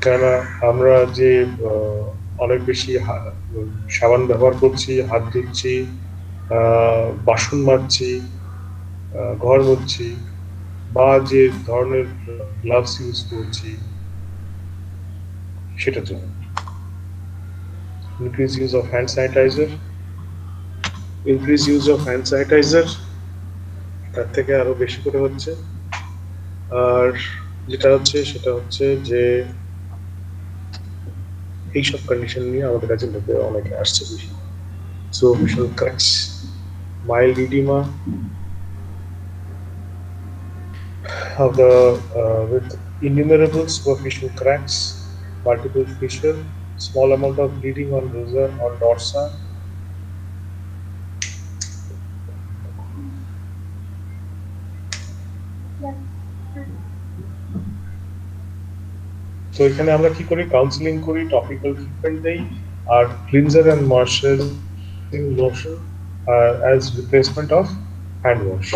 কেননা আমরা যে অনেক বেশি সাবান ব্যবহার করছি, হাত ধুচ্ছি, বাসন মাজছি, ঘর মুছছি, বা যে ধরনের গ্লাভস ইউজ করছি সেটার জন্য। Increase use of hand sanitizer, তার থেকে আরো বেশি করে হচ্ছে। আর যেটা হচ্ছে সেটা হচ্ছে যে এইসব কন্ডিশন নিয়ে আমাদের কাছে লোকে অনেকে আসছে বেশি। সো ভীষণ cracks, mild edema of the with innumerable superficial cracks, multiple fissure, small amount of bleeding on dorsal or dorsa. So এখানে আমরা কি করি, কাউন্সেলিং করি, টপিক্যাল ট্রিটমেন্ট দেই, আর cleanser and moisturising lotion as replacement of hand wash.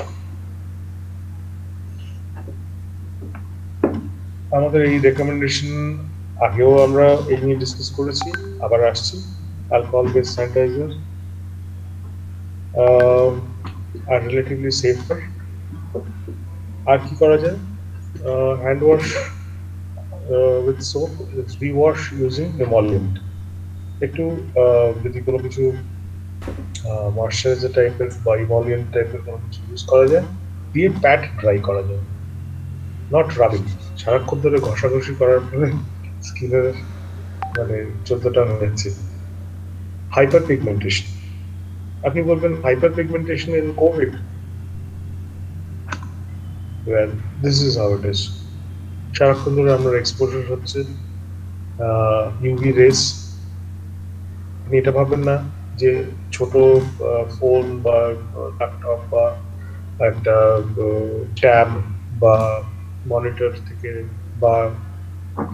আমাদের এই recommendation আগেও আমরা এই নিয়ে ডিসকাস করেছি, আবার আসছি। অ্যালকোহল বেস স্যানিটাইজার আর রিলেটিভলি সেফার। আর কি করা যায়? Hand wash with soap, rewash using emollient. একটু যদি কোনো কিছু ময়শ্চারাইজার টাইপের বা ইমলিয়েন্ট টাইপের কোনো কিছু ইউজ করা যায়, দিয়ে প্যাট ড্রাই করা যায়, নট রাবিং। সারাক্ষণ ধরে ঘষাঘষি করার পরে স্কিনের মানে 14টা হয়েছে। Hyper pigmentation. আপনি বলবেন hyper pigmentation in Covid? Well, this is how it is. সারাক্ষণ ধরে আপনার এক্সপোজার হচ্ছে ইউভি রেস। আপনি এটা ভাবেন না যে ছোট ফোন বা ল্যাপটপ বা একটা ট্যাব বা মনিটর থেকে বা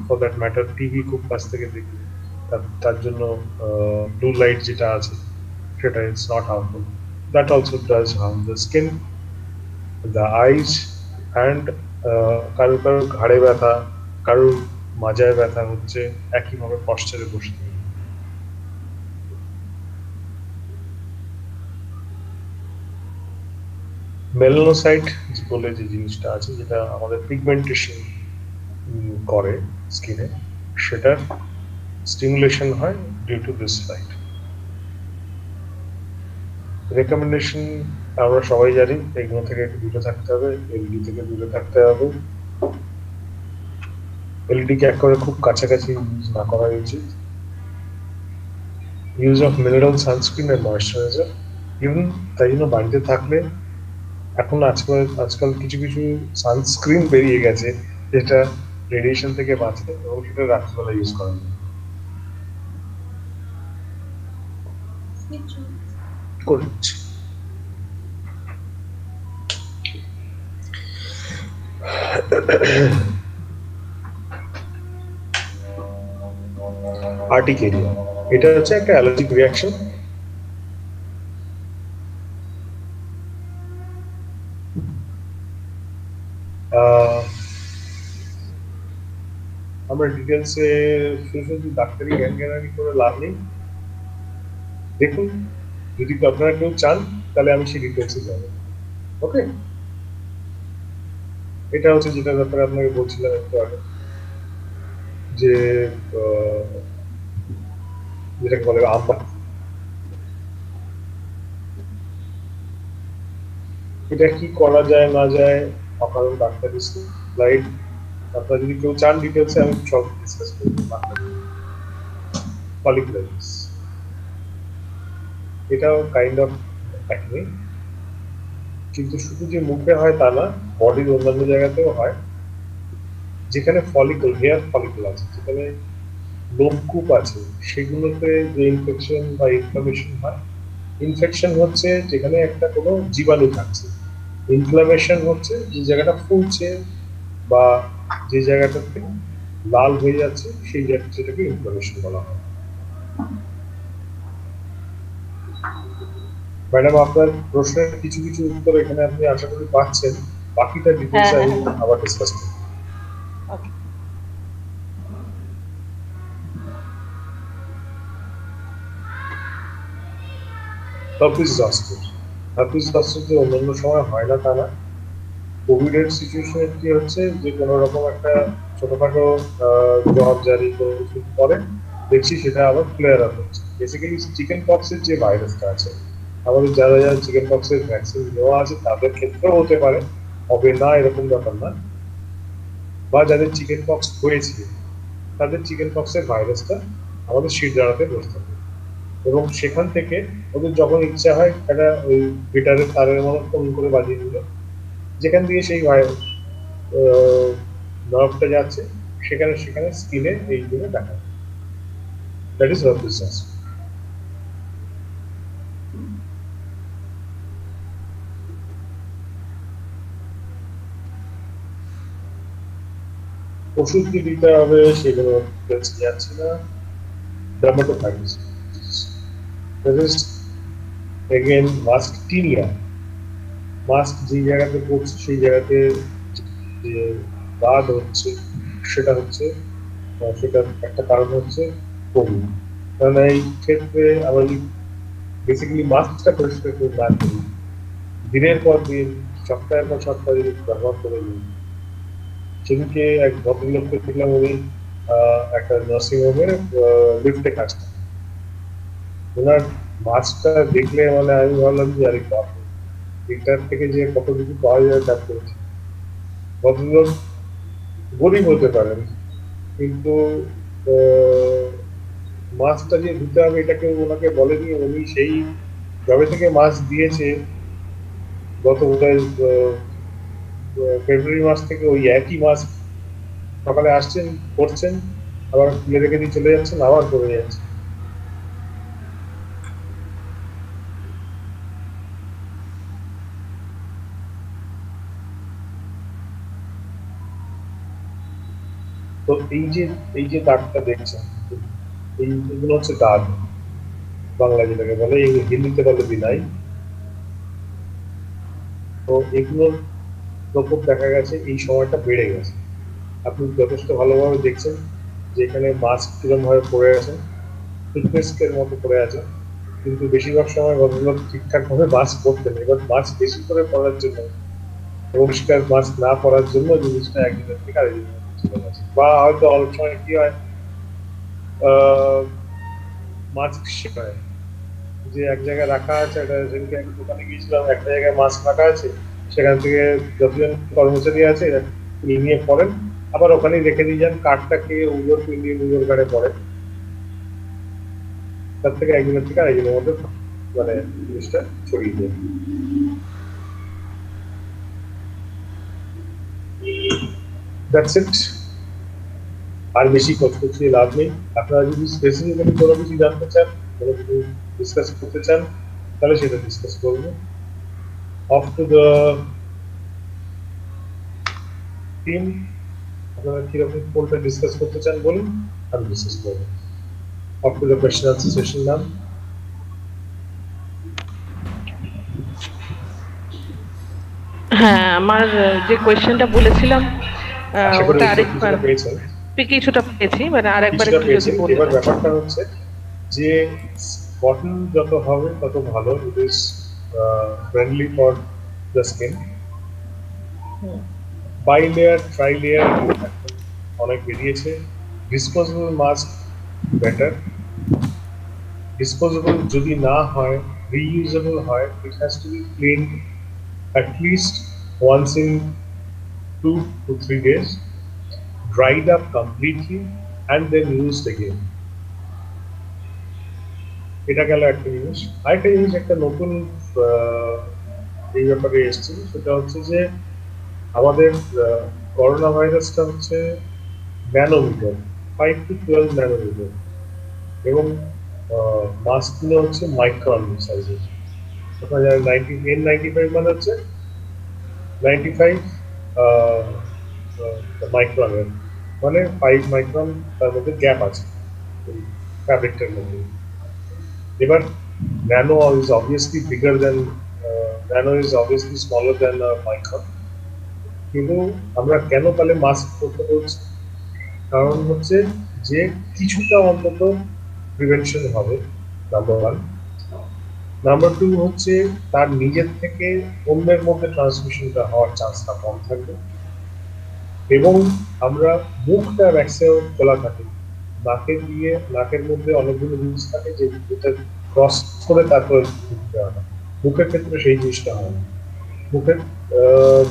ফর দ্যাট ম্যাটার টিভি খুব কাছ থেকে দেখলে তার জন্য ব্লু লাইট যেটা আছে সেটা it's not harmful. That also does harm the skin, the eyes and কারো কারো ঘাড়ে ব্যথা, কারোর মাজায় ব্যথা হচ্ছে একইভাবে পশ্চারে বসে থাকে। মেলানোসাইট বলে যে জিনিসটা আছে, যেটা আমাদের পিগমেন্টেশন করে স্কিনে, সেটার স্টিমুলেশন হয় due to this light. Recommendation আমরা সবাই জানি, এগুলো থেকে একটু দূরে থাকতে হবে, এলইডি থেকে দূরে থাকতে হবে। এলইডিকে একেবারে খুব কাছাকাছি ইউজ না করা উচিত। Use of mineral sunscreen and moisturiser. Even তাই জন্য বাড়িতে থাকলে এখন আজকাল কিছু কিছু সানস্ক্রিন বেরিয়ে গেছে যেটা রেডিয়েশন থেকে বাঁচে এবং সেটা রাত্রিবেলা ইউজ করা যায়। করছি আর্টিকেরিয়া, এটা হচ্ছে একটা অ্যালার্জিক রিয়াকশন। আমরা ডিটেলসে শুধু ডাক্তারি জ্ঞানী করে লাভ নেই। দেখুন, যদি আপনারা কেউ চান তাহলে আমি সেই ডিটেলসে যাবো। ওকে, এটা হচ্ছে যেটা ব্যাপারে আপনাকে বলছিলাম একটু আগে, যে যেটাকে বলে আম্বা। এটা কি করা যায় না যায় অকারণ ডাক্তারি স্লাইড, আপনারা যদি কেউ চান ডিটেলসে আমি সব ডিসকাস করবো। ফলিকুলাইটিস এটাও কাইন্ড অফ একই, কিন্তু শুধু যে মুখে হয় তা না, বডির অন্যান্য জায়গাতেও হয়। যেখানে ফলিকল, হেয়ার ফলিকল আছে, যেখানে লোমকূপ আছে, সেগুলোতে যে ইনফেকশন বা ইনফ্লামেশন হয়। ইনফেকশন হচ্ছে যেখানে একটা কোনো জীবাণু থাকছে, ইনফ্লামেশন হচ্ছে যে জায়গাটা ফুলছে বা যে জায়গাটাতে লাল হয়ে যাচ্ছে সেই জায়গাটাকে ইনফ্লামেশন বলা হয়। ম্যাডাম, আপনার প্রশ্নের কিছু কিছু উত্তর এখানে আপনি আশা করি পাচ্ছেন, বাকিটা ডিটেইলস আমি আবার ডিসকাস করব। Herpes zoster. হার্পিস জস্টার যে অন্যান্য সময় হয় না তা না, কোভিড এর সিচুয়েশনে কি হচ্ছে যে কোনো রকম একটা ছোটখাটো জ্বর জারি পরে দেখছি সেটা আবার ফ্লেয়ার আপ হচ্ছে। বেসিক্যালি চিকেন পক্সের যে ভাইরাসটা আছে, আমাদের যারা যারা চিকেন পক্সের ভ্যাকসিন নেওয়া আছে তাদের ক্ষেত্রেও হতে পারে, হবে না এরকম ব্যাপার না, বা যাদের চিকেন পক্স হয়েছে তাদের চিকেন পক্সের ভাইরাসটা আমাদের শির দাঁড়াতে বসতে হবে, এবং সেখান থেকে ওদের যখন ইচ্ছা হয় একটা ওই গিটারের তারের মতো ফোন করে বাজিয়ে দিল, যেখান দিয়ে সেই নার্ভটা যাচ্ছে সেখানে সেখানে স্কিনে এইগুলো দেখা যায়। That is herpes zoster. ওষুধ কি দিতে হবে সেগুলো যাচ্ছে না। ডার্মাটোফাইটিস, এগেন মাস্ক টিনিয়া, মাস্ক যে জায়গাতে পড়ছে সেই জায়গাতে যে দাগ হচ্ছে সেটা হচ্ছে সেটার একটা কারণ হচ্ছে কোভিড। কারণ এই ক্ষেত্রে আমরা বেসিক্যালি মাস্কটা পরিষ্কার করে না করি, দিনের পর দিন সপ্তাহের পর সপ্তাহ যদি ব্যবহার করে নিই। সেদিনকে এক ভদ্রলোককে দেখলাম, উনি একটা নার্সিংহোমের লিফটে কাজ করেন। ওনার মাস্কটা দেখলে মানে আমি ভাবলাম যে আরে বাপ, এটার থেকে যে কত কিছু পাওয়া যায় তা করেছে। ভদ্রলোক গরিব হতে পারেন, কিন্তু মাস্কটা যে দিতে হবে এটা কেউ ওনাকে বলেনি। উনি সেই যবে থেকে মাস্ক দিয়েছে, গত ফেব্রুয়ারি মাস থেকে ওই একই মাস্ক সকালে আসছেন, করছেন, আবার খুলে রেখে দিয়ে চলে যাচ্ছেন, আবার করে যাচ্ছেন। তো এই যে দাগটা দেখছেন, এইগুলো হচ্ছে দাগ, বাংলা যেটাকে বলে, হিন্দিতে বলে বিলাই। তো এগুলোর প্রকোপ দেখা গেছে এই সময়টা বেড়ে গেছে। আপনি যথেষ্ট ভালোভাবে দেখছেন যে এখানে মাস্ক কিরকম ভাবে পরে আছে, টুথপেস্টের মতো পরে আছে, কিন্তু বেশিরভাগ সময় ভদ্রলোক ঠিকঠাক ভাবে মাস্ক পরতেন। এবার মাস্ক বেশি করে পরার জন্য, পরিষ্কার মাস্ক না পরার জন্য জিনিসটা একদিনের থেকে আরেকদিনের চলে গেছে। বা হয়তো অনেক সময় কি হয়, মাস্ক শেখায় যে এক জায়গায় রাখা আছে, সেদিনকে এক দোকানে গিয়েছিলাম, একটা জায়গায় মাস্ক রাখা আছে, সেখান থেকে যতজন কর্মচারী আছে নিয়ে পড়েন, আবার ওখানেই রেখে দিয়ে যান, কার্ডটাকে উগর পিন্ডিয়ে উগর গাড়ে পড়েন। তার থেকে একদিনের থেকে আরেকদিনের মধ্যে মানে জিনিসটা ছড়িয়ে দেয়। That's it. আর বেশি কষ্ট দিয়ে লাভ নেই। আপনারা যদি স্পেসিফিক্যালি কোনো কিছু জানতে চান, কোনো কিছু ডিসকাস করতে চান, তাহলে সেটা ডিসকাস করবো। অফ টু দ্য টিম, আপনারা কিরকম কোনটা ডিসকাস করতে চান বলুন, আমি ডিসকাস করবো। Of to the question answer session নাম। হ্যাঁ, আমার যে কোয়েশ্চেনটা বলেছিলাম ওটা আরেকবার কিছুটা পেয়েছি, মানে আরেকবার একটু যদি বলেন। এবার ব্যাপারটা হচ্ছে যে কটন যত হবে তত ভালো, it is friendly for the skin. Bilayer, trilayer অনেক বেরিয়েছে। Disposable mask better. ডিসপোজেবল যদি না হয়, রিইউজেবল হয়, it has to B clean at least once in 2 to 3 days, dried up completely and then used again. এটা গেল একটা জিনিস। আরেকটা জিনিস, একটা নতুন এই ব্যাপারে এসছে, সেটা হচ্ছে যে আমাদের করোনা ভাইরাসটা হচ্ছে ন্যানোমিটার, 5 to 12 ন্যানোমিটার, এবং মাস্কগুলো হচ্ছে মাইক্রন সাইজের। আপনারা জানেন N95 মানে হচ্ছে 95 মাইক্রনের, মানে 5 মাইক্রন তার মধ্যে গ্যাপ আছে ফ্যাব্রিকটার মধ্যে। এবার nano is obviously bigger then, nano is obviously smaller then micron. কিন্তু আমরা কেন তাহলে মাস্ক করতে বলছি? কারণ হচ্ছে যে কিছুটা অন্তত প্রিভেনশন হবে, নাম্বার 1। নাম্বার 2 হচ্ছে তার নিজের থেকে অন্যের মধ্যে ট্রান্সমিশনটা হওয়ার চান্সটা কম থাকবে। এবং আমরা মুখটা ম্যাক্সিমাম খোলা থাকে, নাকের মধ্যে অনেকগুলো জিনিস থাকে যেটা ক্রস করে তারপরে ঢুকতে হয় না। মুখের ক্ষেত্রে সেই জিনিসটা হয় না। মুখের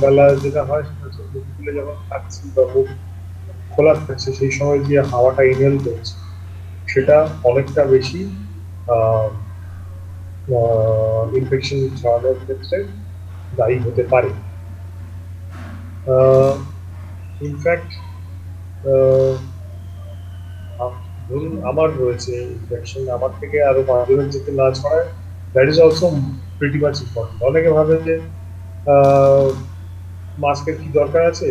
বেলা যেটা হয় সেটা হচ্ছে মুখ খুলে যখন থাকছি বা মুখ খোলা থাকছে, সেই সময় যে হাওয়াটা ইনহেল করছে সেটা অনেকটা বেশি ইনফেকশন ছড়ানোর ক্ষেত্রে দায়ী হতে পারে। ইনফ্যাক্ট ধরুন আমার রয়েছে ইনফেকশন, আমার থেকে আরো 5 জনের যেতে না ছড়ায়, that is also pretty much important. অনেকে ভাবে যে মাস্কের কি দরকার আছে,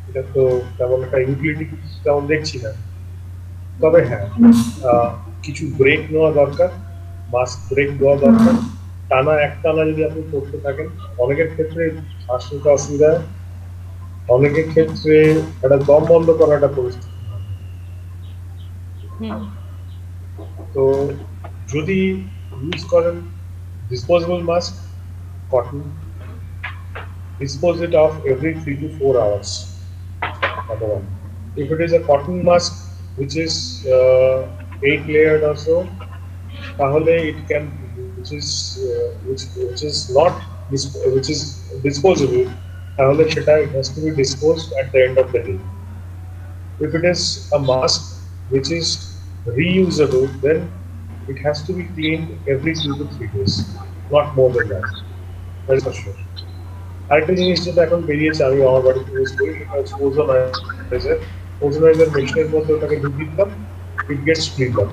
এটা তো তেমন একটা ইউটিলিটি তেমন দেখছি না। তবে হ্যাঁ, কিছু ব্রেক নেওয়া দরকার, মাস্ক ব্রেক দেওয়া দরকার। টানা একটানা যদি আপনি করতে থাকেন, অনেকের ক্ষেত্রে শ্বাস নিতে অসুবিধা হয়, অনেকের ক্ষেত্রে একটা দম বন্ধ করা একটা পরিস্থিতি। তো যদি ইউজ করেন disposable mask, cotton, dispose it off every 3 to 4 hours. Number one. If it is a cotton mask which is 8 layered or so, it can which is not which is disposable. It has to be disposed at the end of the day. If it is a mask which is reusable, then it has to be cleaned every 2 to 3 days, not more than that. That's for sure. আরেকটা জিনিস যেটা এখন বেরিয়েছে, আমি আমার বাড়িতে use করি, সেটা হচ্ছে ওজোনাইজার। ওজোনাইজার মেশিনের মধ্যে ওটাকে ঢুকিয়ে দিলাম, it gets cleaned up.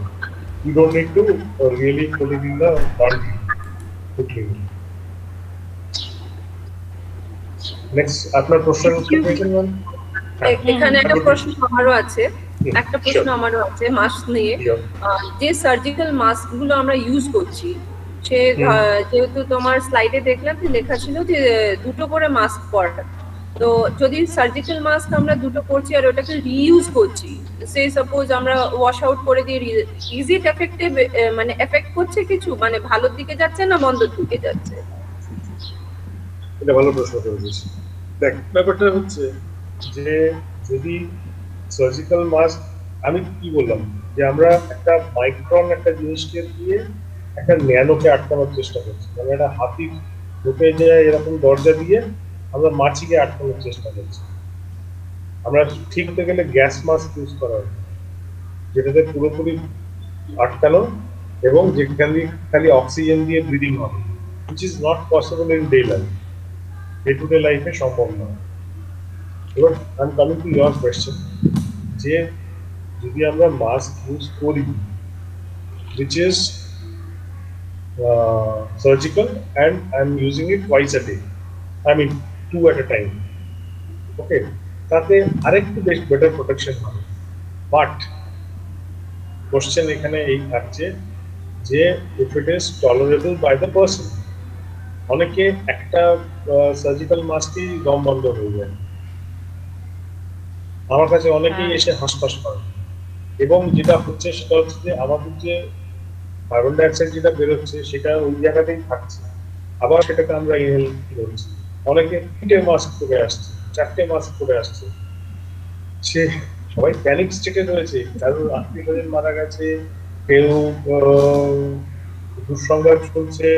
You don't need to really put it in the laundry to clean it. Next, আপনার প্রশ্ন কোয়েশ্চেন এখানে একটা প্রশ্ন আমারও আছে, মাস্ক নিয়ে। যে সার্জিক্যাল মাস্ক গুলো আমরা ইউজ করছি, সে যেহেতু তোমার স্লাইডে দেখলাম যে লেখা ছিল যে 2টো করে মাস্ক পরা, তো যদি সার্জিক্যাল মাস্ক আমরা 2টো করছি আর ওটাকে রিইউজ করছি, সে সাপোজ আমরা ওয়াশ আউট করে দিয়ে, ইজ ইট এফেক্টিভ, মানে এফেক্ট করছে কিছু, মানে ভালোর দিকে যাচ্ছে না মন্দর দিকে যাচ্ছে? এটা ভালো প্রশ্ন করেছিস। দেখ, ব্যাপারটা হচ্ছে যে যদি সার্জিক্যাল মাস্ক, আমি কি বললাম যে আমরা একটা মাইক্রন একটা জিনিসকে দিয়ে একটা ন্যানোকে আটকানোর চেষ্টা করছি, মানে একটা হাতির ঢুকে যায় এরকম দরজা দিয়ে আমরা মাছিকে আটকানোর চেষ্টা করছি। আমরা ঠিক হতে গেলে গ্যাস মাস্ক ইউজ করা হয়, যেটাতে পুরোপুরি আটকানো এবং যেখানে খালি অক্সিজেন দিয়ে ব্রিদিং হবে, which is not possible in day life, day to day লাইফে সম্ভব নয়। এবার I am coming to your question, যে যদি আমরা মাস্ক ইউজ করি which is surgical and I'm using it twice a day, I mean 2 at a time, okay, তাতে আরেকটু বেটার প্রোটেকশন হবে। বাট কোশ্চেন এখানে এই থাকছে যে if it is tolerable by the person, অনেকে একটা সার্জিক্যাল মাস্কই দম বন্ধ হয়ে যায়। আমার কাছে অনেকেই এসে হাসপাস করে, এবং যেটা হচ্ছে সেটা হচ্ছে যে আমাদের যে কার্বন ডাইঅক্সাইড যেটা বেরোচ্ছে সেটা ওই জায়গাতেই থাকছে, আবার সেটাকে আমরা ইনহেল করছি। অনেকে 3টে মাস্ক করে আসছে, 4টে মাস্ক করে আসছে, সে সবাই প্যানিক স্টেটে রয়েছে, কারোর আত্মীয়স্বজন মারা গেছে, কেউ দুঃসংবাদ শুনছে,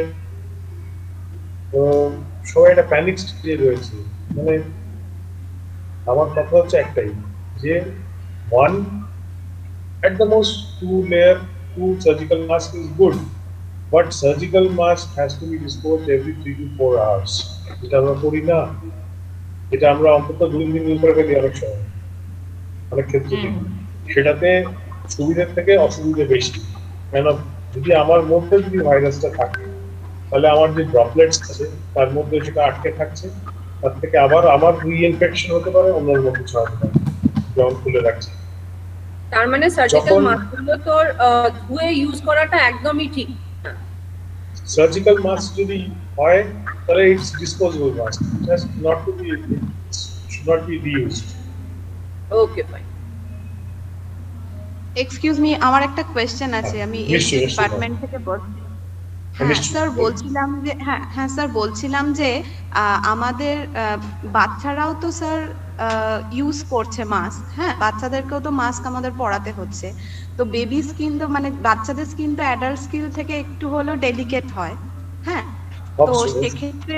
সবাই একটা প্যানিক স্টেজে রয়েছে। মানে আমার কথা হচ্ছে একটাই, যে one at the most 2 surgical mask is good, but surgical mask has to be disposed every 3 to 4 hours. এটা আমরা করি না, এটা আমরা অন্তত 2 দিন ইউজ করে ফেলি অনেক সময়, অনেক ক্ষেত্রে। সেটাতে সুবিধার থেকে অসুবিধা বেশি, কেন যদি আমার মধ্যে যদি ভাইরাসটা থাকে, তাহলে আমার যে ড্রপলেটস আছে তার মধ্যে সেটা আটকে থাকছে, তার থেকে আবার আমার রিইনফেকশন হতে পারে, অন্যের মধ্যে ছড়াতে পারে, যেমন খুলে রাখছে। তার মানে সার্জিক্যাল মাস্কগুলো তো ধুয়ে ইউজ করাটা একদমই ঠিক না। সার্জিক্যাল মাস্ক যদি হয় তাহলে it's disposable mask, just not to be, should not be reused. Okay, fine. Excuse me, আমার একটা কোশ্চেন আছে, আমি এই ডিপার্টমেন্ট থেকে বলছি। হ্যাঁ স্যার, বলছিলাম যে আমাদের বাচ্চারাও তো স্যার ইউজ করছে মাস্ক, হ্যাঁ, বাচ্চাদেরকেও তো মাস্ক আমাদের পরাতে হচ্ছে। তো বেবি স্কিন তো, মানে বাচ্চাদের স্কিন তো অ্যাডাল্ট স্কিন থেকে একটু হলেও ডেলিকেট হয়, হ্যাঁ, তো সেক্ষেত্রে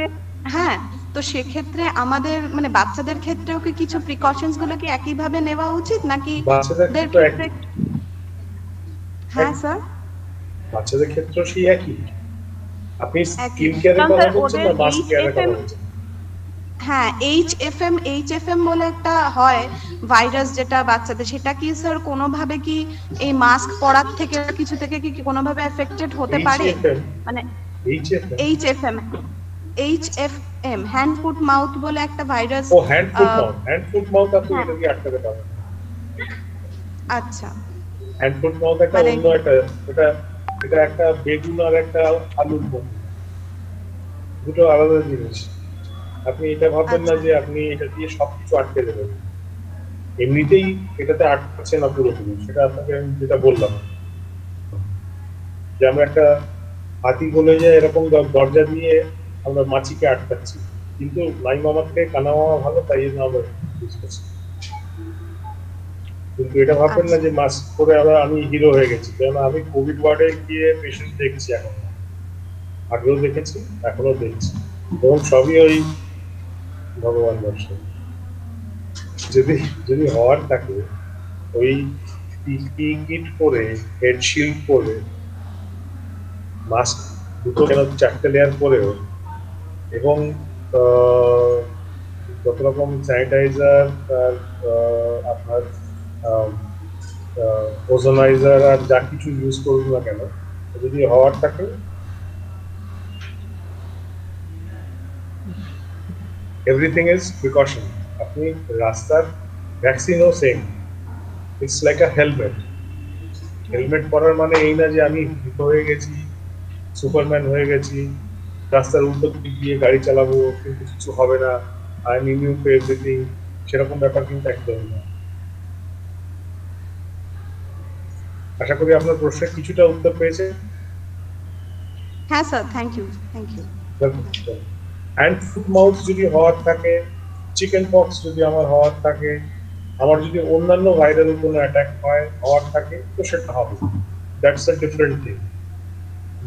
তো সেক্ষেত্রে আমাদের মানে বাচ্চাদের ক্ষেত্রেও কি কিছু প্রিকশনস গুলো কি একইভাবে নেওয়া উচিত নাকি? হ্যাঁ স্যার, বাচ্চাদের ক্ষেত্রেও সেই একই। আপনি স্কিন কেয়ারের কথা বলছেন না মাস্ক কেয়ারের কথা বলছেন? হ্যাঁ, এইচএফএম বলে একটা হয় ভাইরাস যেটা বাচ্চাদের, সেটা কি স্যার কোনোভাবে কি এই মাস্ক পরার থেকে কিছু থেকে কি কোনোভাবে এফেক্টেড হতে পারে? মানে এইচএফএম হ্যান্ড ফুট মাউথ বলে একটা ভাইরাস। ও হ্যান্ড ফুট মাউথ আপনি এটা কি আটকাতে পারবেন? আচ্ছা, হ্যান্ড ফুট মাউথ একটা অন্য একটা, এটা একটা বেগুন আর একটা আলুর মতো, দুটো আলাদা জিনিস। আপনি এটা ভাববেন না যে আপনি এটা দিয়ে সবকিছু আটকে দেবেন, এমনিতেই এটাতে আটকাচ্ছে না পুরোপুরি। সেটা আপনাকে আমি যেটা বললাম যে আমরা একটা হাতি বলে যায় এরকম দরজা দিয়ে আমরা মাছিকে আটকাচ্ছি, কিন্তু নাই মামার থেকে কানা মামা ভালো, তাই জন্য আমরা ইউজ করছি। কিন্তু এটা ভাববেন না যে মাস্ক পরে আমি হিরো হয়ে গেছি, কারণ আমি কোভিড ওয়ার্ডে গিয়ে পেশেন্ট দেখছি, এখন আগেও দেখেছি, এখনো দেখছি, এবং সবই ওই ভগবান দর্শন। যদি যদি হওয়ার থাকে ওই কিট পরে, হেডশিল্ড পরে, মাস্ক দুটো কেন 4টে লেয়ার পরেও, এবং যত রকম স্যানিটাইজার, আপনার ওজোনাইজার আর যা কিছু ইউজ করুন না কেন, যদি হওয়ার থাকে এভরিথিং ইজ প্রিকশন। আপনি রাস্তার ভ্যাকসিনও same, it's like a helmet. Helmet পরার মানে এই না যে আমি হিরো হয়ে গেছি, সুপারম্যান হয়ে গেছি, রাস্তার উল্টো দিক দিয়ে গাড়ি চালাবো কিন্তু কিছু হবে না, I am immune two everything, সেরকম ব্যাপার কিন্তু একদমই না। আশা করি আপনার প্রশ্নের কিছুটা উত্তর পেয়েছে। হ্যাঁ sir, thank you. Hand foot mouth যদি হওয়ার থাকে, চিকেন পক্স যদি আমার হওয়ার থাকে, আমার যদি অন্যান্য ভাইরাল কোনো অ্যাটাক হওয়ার থাকে, তো সেটা হবে, that's a different thing.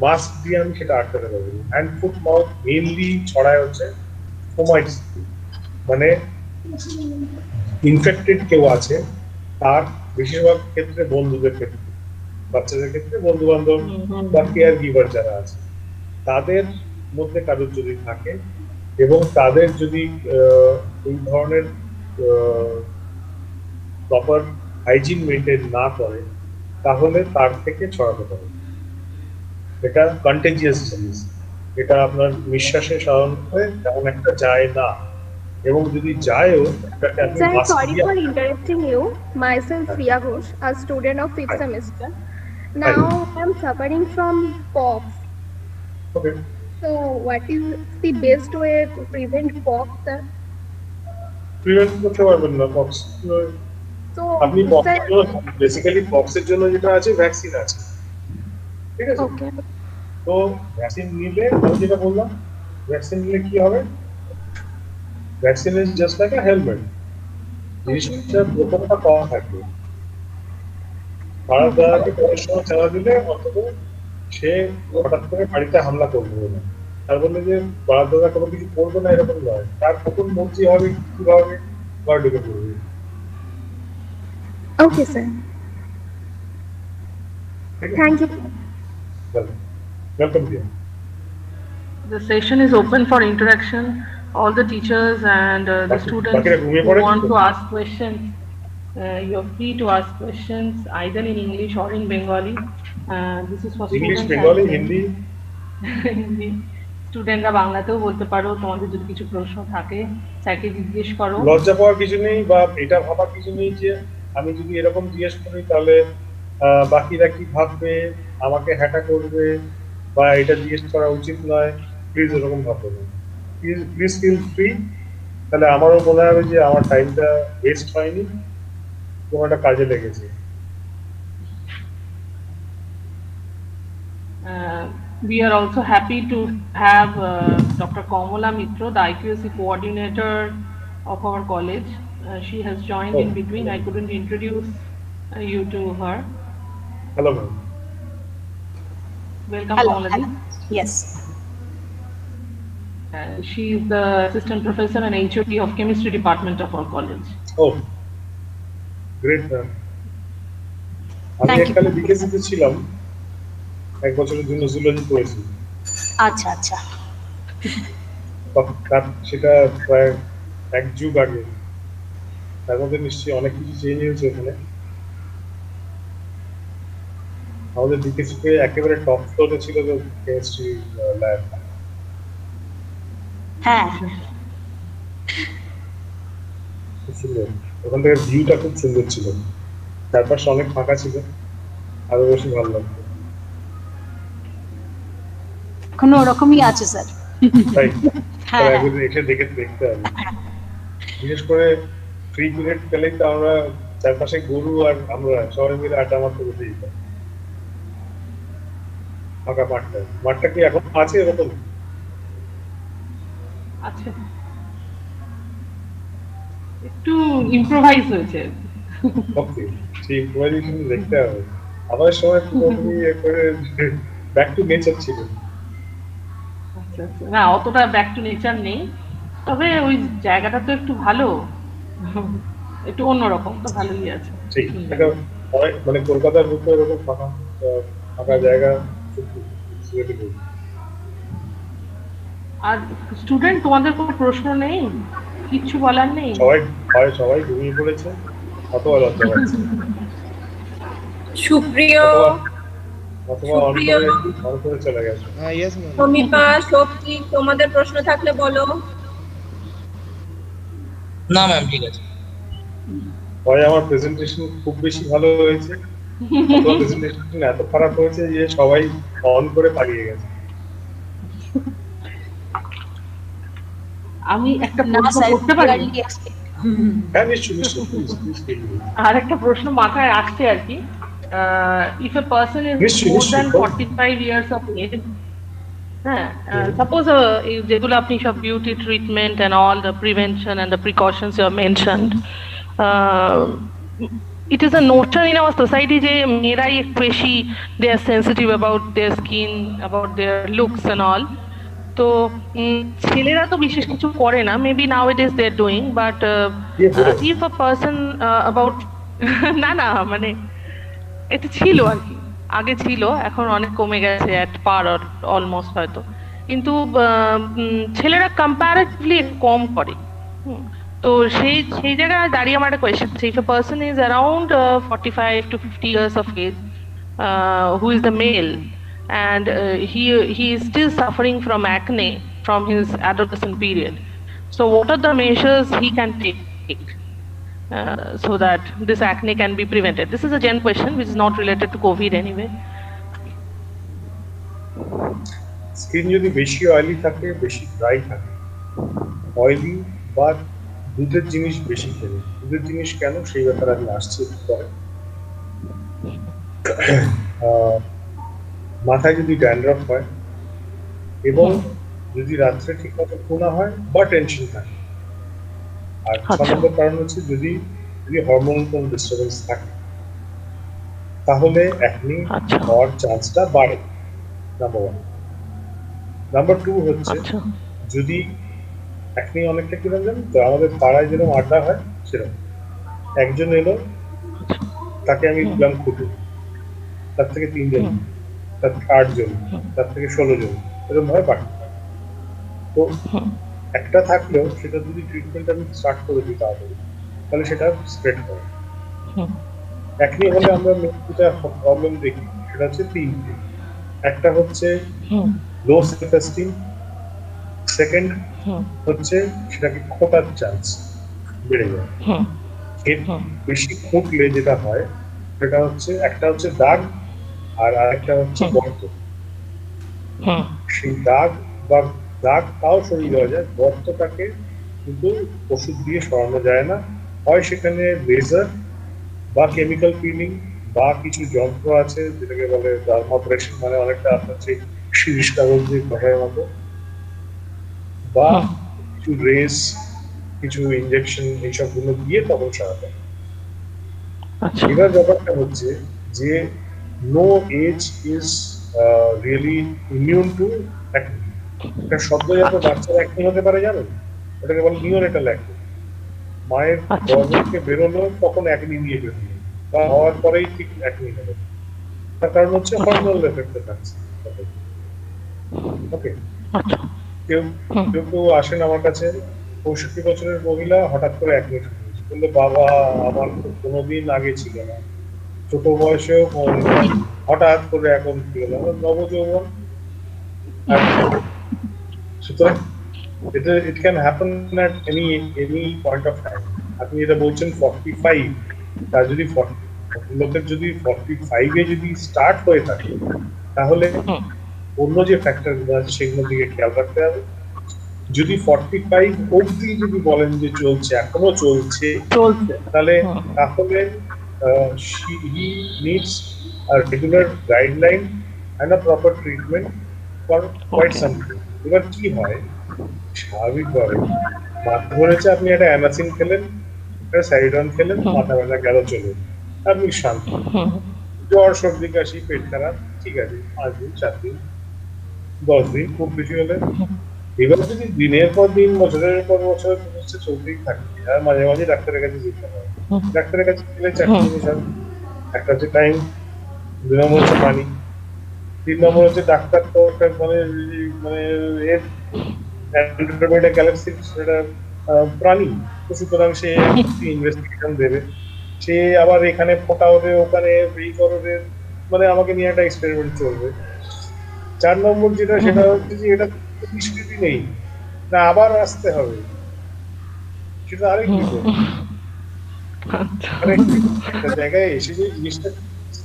Mask দিয়ে আমি সেটা আটকাতে পারবো। হ্যান্ড ফুট মাউথ মেইনলি ছড়ায় হচ্ছে ফোমাইটস, মানে ইনফেক্টেড কেউ আছে তার, বেশিরভাগ ক্ষেত্রে বন্ধুদের ক্ষেত্রে, বাচ্চাদের ক্ষেত্রে বন্ধু বান্ধব বা কেয়ার গিভার যারা আছে, তাদের মধ্যে কারোর যদি থাকে এবং তাদের যদি এই ধরনের প্রপার হাইজিন মেনটেন না করে, তাহলে তার থেকে ছড়াতে পারে। এটা কন্টেজিয়াস জিনিস, এটা আপনার নিঃশ্বাসে সাধারণত তেমন একটা যায় না, এবং যদি যায়ও এটাকে আপনি Sir, sorry for interrupting you. Myself Priya Ghosh, a student of 5th semester. Now I am suffering from pox. Okay. So what is the best way to prevent pox, sir? Prevent করতে পারবেন না pox. So আপনি basically পক্সের জন্য যেটা আছে vaccine আছে, ঠিক আছে? okay. তো ভ্যাকসিন নিলে, আমি যেটা বললাম, ভ্যাকসিন নিলে কি হবে, vaccine is just like a helmet, জিনিসটা প্রথমটা কম থাকবে। পাড়ার দ্বারাকে কোনো সময় চালা দিলে অন্তত সে হঠাৎ করে বাড়িতে হামলা করবে না, তার বললে যে পাড়ার দ্বারা কোনো কিছু করবে না এরকম নয়, তার কখন মর্জি হবে, কি হবে, ঘর ঢুকে পড়বে। Okay, sir. Thank you. Welcome, dear. The session is open for interaction. All the teachers and the students who want to ask questions, you're free to ask questions either in English or in Bengali. This is for English, students. Bengali, Hindi. Hindi. স্টুডেন্টরা বাংলাতেও বলতে পারো, তোমাদের যদি কিছু প্রশ্ন থাকে স্যারকে জিজ্ঞেস করো। লজ্জা পাওয়ার কিছু নেই বা এটা ভাবার কিছু নেই যে আমি যদি এরকম জিজ্ঞেস করি তাহলে বাকিরা কি ভাববে, আমাকে হ্যাটা করবে, বা এটা জিজ্ঞেস করা উচিত নয়, প্লিজ এরকম ভাববে না। প্লিজ ফিল ফ্রি, তাহলে আমারও মনে হবে যে আমার টাইমটা ওয়েস্ট হয়নি, কোনো একটা কাজে লেগেছে। We are also happy to have Dr. Kamala Mitra, the IQAC coordinator of our college. She has joined in between. I couldn't introduce you to her. Hello, ma'am. Welcome, Hello. Kamala. Yes. She is the assistant professor and HOD of chemistry department of our college. Oh, great, ma'am. আমি এককালে বিকেসিতে ছিলাম, এক বছরের জন্য zoology পড়েছি। আচ্ছা আচ্ছা, সেটা প্রায় এক যুগ আগে, তার মধ্যে নিশ্চয়ই অনেক কিছু চেঞ্জ হয়েছে ওখানে। আমাদের বিকেসিতে একেবারে টপ ফ্লোরে ছিল কেমিস্ট্রি ল্যাব। হ্যাঁ, খুব সুন্দর, ওখান থেকে ভিউটা খুব সুন্দর ছিল, চারপাশে অনেক ফাঁকা ছিল, আরো বেশি ভালো লাগতো। এখনো ওরকমই আছে স্যার। তাই হ্যাঁ হ্যাঁ একদিন এসে দেখতে হবে। বিশেষ করে ফ্রি পিরিয়ড পেলেই তো আমরা চারপাশে গরু আর আমরা সবাই মিলে আড্ডা মারতে বসে যেতাম ফাঁকা মাঠটা কি এখন আছে এরকম? আচ্ছা, একটু ইম্প্রোভাইজ হয়েছে। ওকে, সেই ইম্প্রোভাইজেশন দেখতে হবে। আমাদের সময় ব্যাক টু নেচার ছিল। আচ্ছা আচ্ছা, না অতটা ব্যাক টু নেচার নেই, তবে ওই জায়গাটা তো একটু ভালো, একটু অন্যরকম, তো ভালোই আছে। ঠিক, মানে কলকাতার বুকে এরকম ফাঁকা জায়গা। আর স্টুডেন্ট, তোমাদের কোনো প্রশ্ন নেই, কিচ্ছু বলার নেই? সবাই ঘুমিয়ে পড়েছে, কত লজ্জা পাচ্ছে। সুপ্রিয়, অথবা অন করে চলে গেছে। সমীপা, শক্তি, তোমাদের প্রশ্ন থাকলে বলো। না ম্যাম, ঠিক আছে। হয় আমার প্রেজেন্টেশন খুব বেশি ভালো হয়েছে, প্রেজেন্টেশন এত খারাপ হয়েছে যে সবাই অন করে পালিয়ে গেছে। আমি একটা প্রশ্ন করতে পারি? হ্যাঁ, নিশ্চয়ই। আর একটা প্রশ্ন মাথায় আসছে আর কি, if a person is more than 45 years of age, suppose যেগুলো আপনি সব beauty treatment and all the prevention and the precautions you have mentioned, it is a notion in our society যে মেয়েরাই একটু বেশি they are sensitive about their skin, about their looks and all, তো ছেলেরা তো বিশেষ কিছু করে না, maybe nowadays they are doing, but if a person about না মানে এটা ছিল আর কি, আগে ছিল, এখন অনেক কমে গেছে, at par or almost হয়তো, কিন্তু ছেলেরা কম্পারেটিভলি কম করে। তো সেই জায়গায় দাঁড়িয়ে আমার একটা question, if a person is around 45 to 50 years of age, who is the male, and he is still suffering from acne from his adolescent period, so what are the measures he can take so that this acne can be prevented? This is a gen question which is not related to COVID anyway. Skin যদি বেশি oily থাকে, বেশি dry থাকে, oily বা দুধের জিনিস বেশি খেলে, দুধের জিনিস কেন সেই ব্যাপারে আমি আসছি পরে। মাথায় যদি ড্যান্ড্রফ হয় এবং যদি রাত্রে ঠিক মতো ঘুম হয় বা টেনশন থাকে, আর 6 নম্বর কারণ হচ্ছে যদি হরমোনাল কোনো ডিস্টারবেন্স থাকে, তাহলে অ্যাকনি হওয়ার চান্সটা বাড়ে, নাম্বার 1। নাম্বার 2 হচ্ছে যদি অ্যাকনি অনেকটা কি জানেন তো, আমাদের পাড়ায় যেরকম আড্ডা হয় সেরকম, একজন এলো, তাকে আমি দিলাম খুঁটে, তার থেকে 3 জন, তার থেকে 8 জন, তার থেকে 16 জন, এরকম ভাবে বাড়ে। তো একটা থাকলেও সেটা যদি ট্রিটমেন্ট আমি স্টার্ট করে দিই তাড়াতাড়ি, তাহলে সেটা স্প্রেড করে। অ্যাকনি হলে আমরা যেটা প্রবলেম দেখি সেটা হচ্ছে 3টে। একটা হচ্ছে লো সেলফ এস্টিম, সেকেন্ড হচ্ছে সেটাকে খোটার চান্স বেড়ে যায়। এর বেশি খুঁটলে যেটা হয় সেটা হচ্ছে, একটা হচ্ছে দাগ আর আরেকটা হচ্ছে গর্ত। সেই দাগ তাও সরিয়ে দেওয়া যায়, গর্তটাকে কিন্তু ওষুধ দিয়ে সরানো যায় না, হয় সেখানে লেজার বা কেমিক্যাল ক্লিনিং বা কিছু যন্ত্র আছে যেটাকে বলে ডার্মাব্রেশন, মানে অনেকটা আপনার সেই শিরিষ কাগজের ঘষার মতো, বা কিছু রেস, কিছু ইনজেকশন, এইসব গুলো দিয়ে তখন সারাতে। এবার ব্যাপারটা হচ্ছে যে no age is really immune to acne. একটা সদ্যজাত বাচ্চার অ্যাকনি হতে পারে জানেন, ওটাকে বলে নিওনেটাল অ্যাকনি। মায়ের গর্ভ থেকে বেরোলো তখন অ্যাকনি নিয়ে বেরোলো, বা হওয়ার পরেই ঠিক অ্যাকনি হবে। তার কারণ হচ্ছে হরমোনাল এফেক্টে থাকছে। ওকে, কেউ আসেন আমার কাছে 65 বছরের মহিলা, হঠাৎ করে অ্যাকনি শুরু হয়েছে, বললে বাবা আমার তো কোনোদিন আগে ছিল না, ছোট বয়সেও হঠাৎ করে এখন কি হলো, নবযৌবন। সুতরাং it can happen at any point of time. আপনি যেটা বলছেন 45, তার যদি লোকের যদি 45-এ যদি স্টার্ট হয়ে থাকে, তাহলে অন্য যে ফ্যাক্টরগুলো আছে সেগুলোর দিকে খেয়াল রাখতে হবে। যদি 45 অবধি যদি বলেন যে চলছে, এখনো চলছে, তাহলে he needs a regular guideline and a proper treatment for quite some time. এবার কি হয়, স্বাভাবিকভাবে মাথা ধরেছে, আপনি একটা অ্যানাসিন খেলেন, একটা সাইডন খেলেন, মাথা ব্যথা গেল চলে, আপনি শান্ত। জ্বর, সর্দি, কাশি, পেট খারাপ, ঠিক আছে, 5 দিন, 7 দিন, 10 দিন, খুব বেশি হলে। এবার যদি দিনের পর দিন, বছরের পর বছর চলতেই থাকে, আর মাঝে মাঝে ডাক্তারের কাছে যেতে হয়। ডাক্তারের কাছে গেলে 4টি জিনিস হয়, একটা হচ্ছে টাইম, 2 নম্বর হচ্ছে পানি, 3 নম্বর হচ্ছে ডাক্তার তো গ্যালাক্সি সেটা প্রাণী, তো সুতরাং সে ইনভেস্টিগেশন দেবে, সে আবার এখানে ফোটা হবে, ওখানে এই করবে, মানে আমাকে নিয়ে একটা এক্সপেরিমেন্ট চলবে। 4 নম্বর যেটা, সেটা হচ্ছে যে এটা নিষ্কৃতি নেই না, আবার আসতে হবে, সেটা আরেক বিষয়। একটা জায়গায় এসে যে জিনিসটা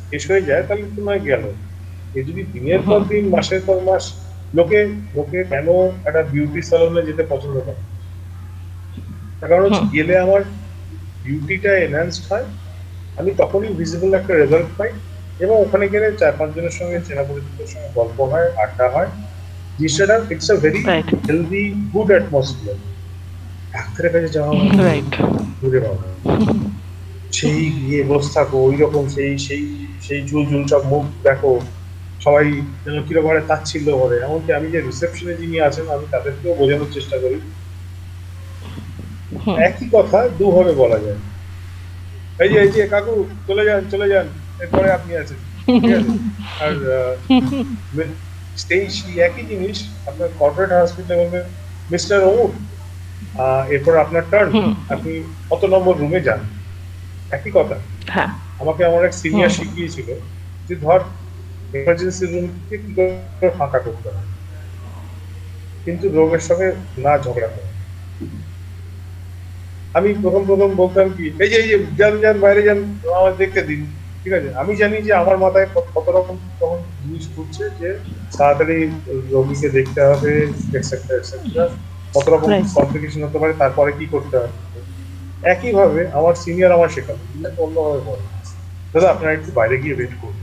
শেষ হয়ে যায়, তাহলে তো নয় গেল। এই যদি দিনের পর দিন, মাসের পর মাস, লোকে কেন একটা বিউটি সালনে যেতে পছন্দ করে? কারণ গেলে আমার বিউটিটা এনহ্যান্সড হয়, আমি তখনই ভিজিবল একটা রেজাল্ট পাই, এবং ওখানে গেলে 4-5 জনের সঙ্গে, চেনা পরিচিতের সঙ্গে গল্প হয়, আড্ডা হয়, জিনিসটা it's a very healthy, good atmosphere. ডাক্তারের কাছে যাওয়া ঘুরে পাবো, সেই গিয়ে বসে থাকো, ওই রকম সেই চুল সব মুখ দেখো, সবাই যেন কিরকম তাচ্ছিল্য করে। এমনকি আমি যে রিসেপশনে যিনি আছেন, আমি তাদেরকেও বোঝানোর চেষ্টা করি, একই কথা দুভাবে বলা যায়। এই যে কাকু চলে যান, এরপরে আপনি আছেন, ঠিক আছে। আর সেই একই জিনিস আপনার কর্পোরেট হসপিটালে বলবেন, মিস্টার অমুক, এরপর আপনার টার্ন, আপনি কত নম্বর রুমে যান, একই কথা। আমাকে আমার এক সিনিয়র শিখিয়েছিল যে ধর এমার্জেন্সি রুমকে কি করে ফাঁকা করতে হয়, কিন্তু রোগের সঙ্গে না ঝগড়া করে। আমি প্রথম বলতাম কি, এই যে যান বাইরে যান, আমার দেখতে দিন, ঠিক আছে। আমি জানি যে আমার মাথায় কত রকম তখন জিনিস ঘুরছে, যে তাড়াতাড়ি রোগীকে দেখতে হবে, কত রকম কমপ্লিকেশন হতে পারে, তারপরে কি করতে হবে। একইভাবে আমার সিনিয়র আমার শেখাবে, অন্যভাবে বলে, দাদা আপনারা একটু বাইরে গিয়ে ওয়েট করুন,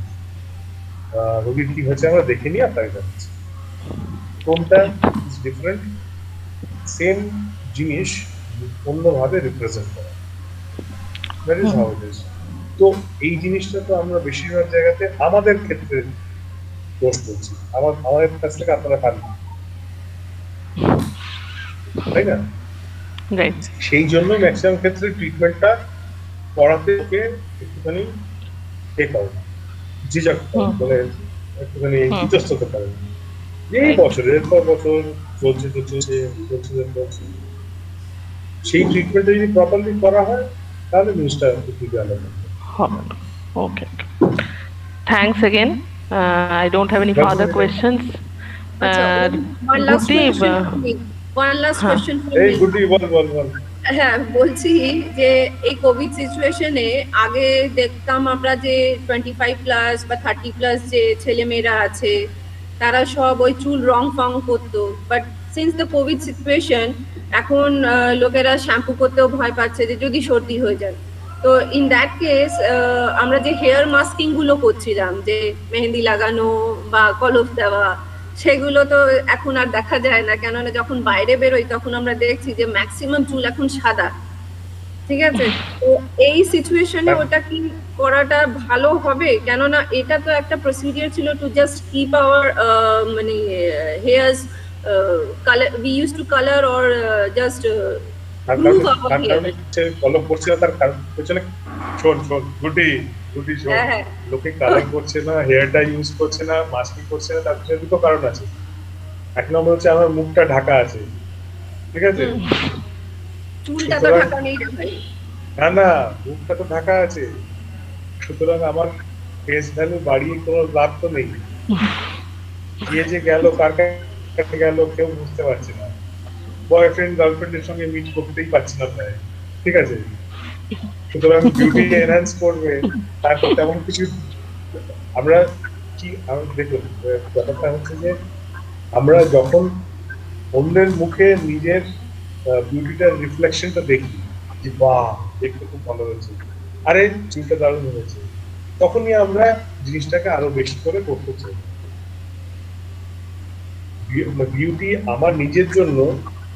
রোগীর কি হয়েছে আমরা দেখে নিই, আপনাকে জানাচ্ছি। কোনটা ইজ ডিফারেন্ট, সেম জিনিস অন্যভাবে রিপ্রেজেন্ট করা, that is how it is. তো এই জিনিসটা তো আমরা বেশিরভাগ জায়গাতে আমাদের ক্ষেত্রে দোষ বলছি, আমাদের কাছ থেকে আপনারা পান, তাই না? সেই জন্য ম্যাক্সিমাম ক্ষেত্রে ট্রিটমেন্টটা করাতে ওকে একটুখানি ঝিঝক মানে একটুখানি ইতস্ত হতে পারে, এই বছরের পর বছর চলছে, সেই ট্রিটমেন্টটা যদি প্রপারলি করা হয়, তাহলে জিনিসটা একটু ভালো হবে। Okay. Thanks again. I don't have any further questions. One last question for me. Hey, Goody, বল। হ্যাঁ, বলছি যে এই কোভিড সিচুয়েশনে আগে দেখতাম আমরা যে 25+ বা 30+ যে ছেলেমেয়েরা আছে, তারা সব ওই চুল রং ফং করতো, but since the Covid situation এখন লোকেরা শ্যাম্পু করতেও ভয় পাচ্ছে যে যদি সর্দি হয়ে যায়। তো ইন দ্যাট কেস আমরা যে হেয়ার মাস্কিং গুলো করছিলাম, যে মেহেন্দি লাগানো বা কলপ দেওয়া, সেগুলো তো এখন আর দেখা যায় না, কেননা যখন বাইরে বেরোই তখন আমরা দেখছি যে ম্যাক্সিমাম চুল এখন সাদা, ঠিক আছে। তো এই সিচুয়েশনে ওটা কি করাটা ভালো হবে? কেননা এটা তো একটা প্রসিডিওর ছিল টু জাস্ট কিপ আওয়ার মানে here's color, we used to color or just groove our hair. কলপ করছে না, তার কারণ পেছনে শোন গুডি শোন, লোকে কালার করছে না, হেয়ারটা ইউজ করছে না, মাস্কিং করছে না, তার পিছনে দুটো কারণ আছে। এক নম্বর হচ্ছে আমার মুখটা ঢাকা আছে, ঠিক আছে, চুলটা তো ঢাকা নেই রে ভাই। না মুখটা তো ঢাকা আছে, সুতরাং আমার ফেস ভ্যালু বাড়িয়ে কোনো লাভ তো নেই। যে গেল, কার কাছে গেল কেউ বুঝতে পারছে না, বয়ফ্রেন্ড গার্লফ্রেন্ডের সঙ্গে মিট করতেই পারছি না প্রায়, ঠিক আছে। সুতরাং বিউটি এনহ্যান্স করবে, তারপর তেমন কিছু আমরা কি দেখুন, ব্যাপারটা হচ্ছে যে আমরা যখন অন্যের মুখে নিজের বিউটিটার রিফ্লেকশনটা দেখি যে বাহ দেখতে খুব ভালো হয়েছে, আরে চুলটা দারুণ হয়েছে, তখনই আমরা জিনিসটাকে আরো বেশি করে করতে চাই। বিউটি আমার নিজের জন্য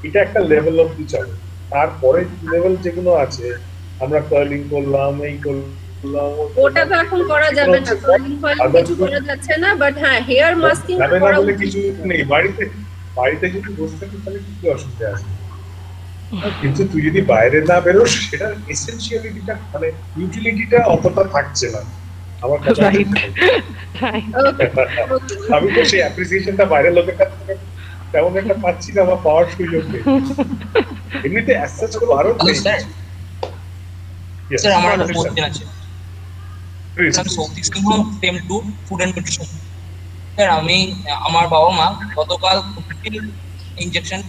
এটা একটা লেভেল অব্দি চলে, তারপরে লেভেল যেগুলো আছে আমরা কার্লিং করলাম, এই করলাম, ওটা তো এখন করা যাবে না, কার্লিং কিছু করা যাচ্ছে না, বাট হ্যাঁ হেয়ার মাস্কিং করা উচিত। কিছু নেই, বাড়িতে যদি বসে থাকি তাহলে কি অসুবিধা আছে? কিন্তু তুই যদি বাইরে না বেরোস সেটা এসেনশিয়ালিটিটা মানে ইউটিলিটিটা অতটা থাকছে না আমার কাছে। আমি তো সেই অ্যাপ্রিসিয়েশনটা বাইরের লোকের কাছ থেকে তেমন একটা পাচ্ছি না, আমার পাওয়ার সুযোগ নেই। এমনিতে অ্যাসেস গুলো আরো স্যার আমার একটা কোশ্চেন আছে। স্যার সৌতিক সিংহ টেম to food and nutrition. Sir আমার বাবা মা গতকাল ইনজেকশন,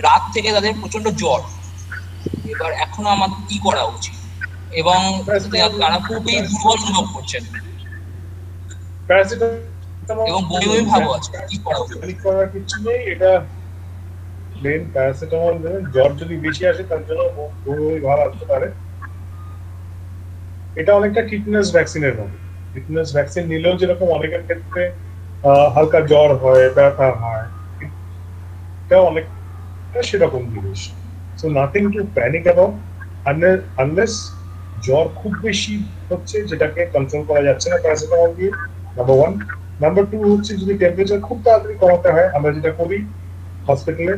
রাত থেকে তাদের প্রচন্ড জ্বর, এবার এখন আমাদের কি করা উচিত এবং তারা খুবই দুর্বল অনুভব করছেন এবং বমি বমি ভাব আছে, কি করা উচিত? করার কিছু নেই, এটা প্লেন প্যারাসিটামল দেবেন। জ্বর যদি বেশি আসে তার জন্য বমি ভাব আসতে পারে, এটা অনেকটা টিটেনাস ভ্যাকসিনের মতো। টিটেনাস ভ্যাকসিন নিলেও যেরকম অনেকের ক্ষেত্রে হালকা জ্বর হয়, ব্যথা হয়, এটা অনেকটা সেরকম জিনিস। So nothing to panic about unless জ্বর খুব বেশি হচ্ছে যেটাকে কন্ট্রোল করা যাচ্ছে না প্যারাসিটামল দিয়ে, নাম্বার ওয়ান। নাম্বার টু হচ্ছে যদি টেম্পারেচার খুব তাড়াতাড়ি কমাতে হয়, আমরা যেটা করি হসপিটালে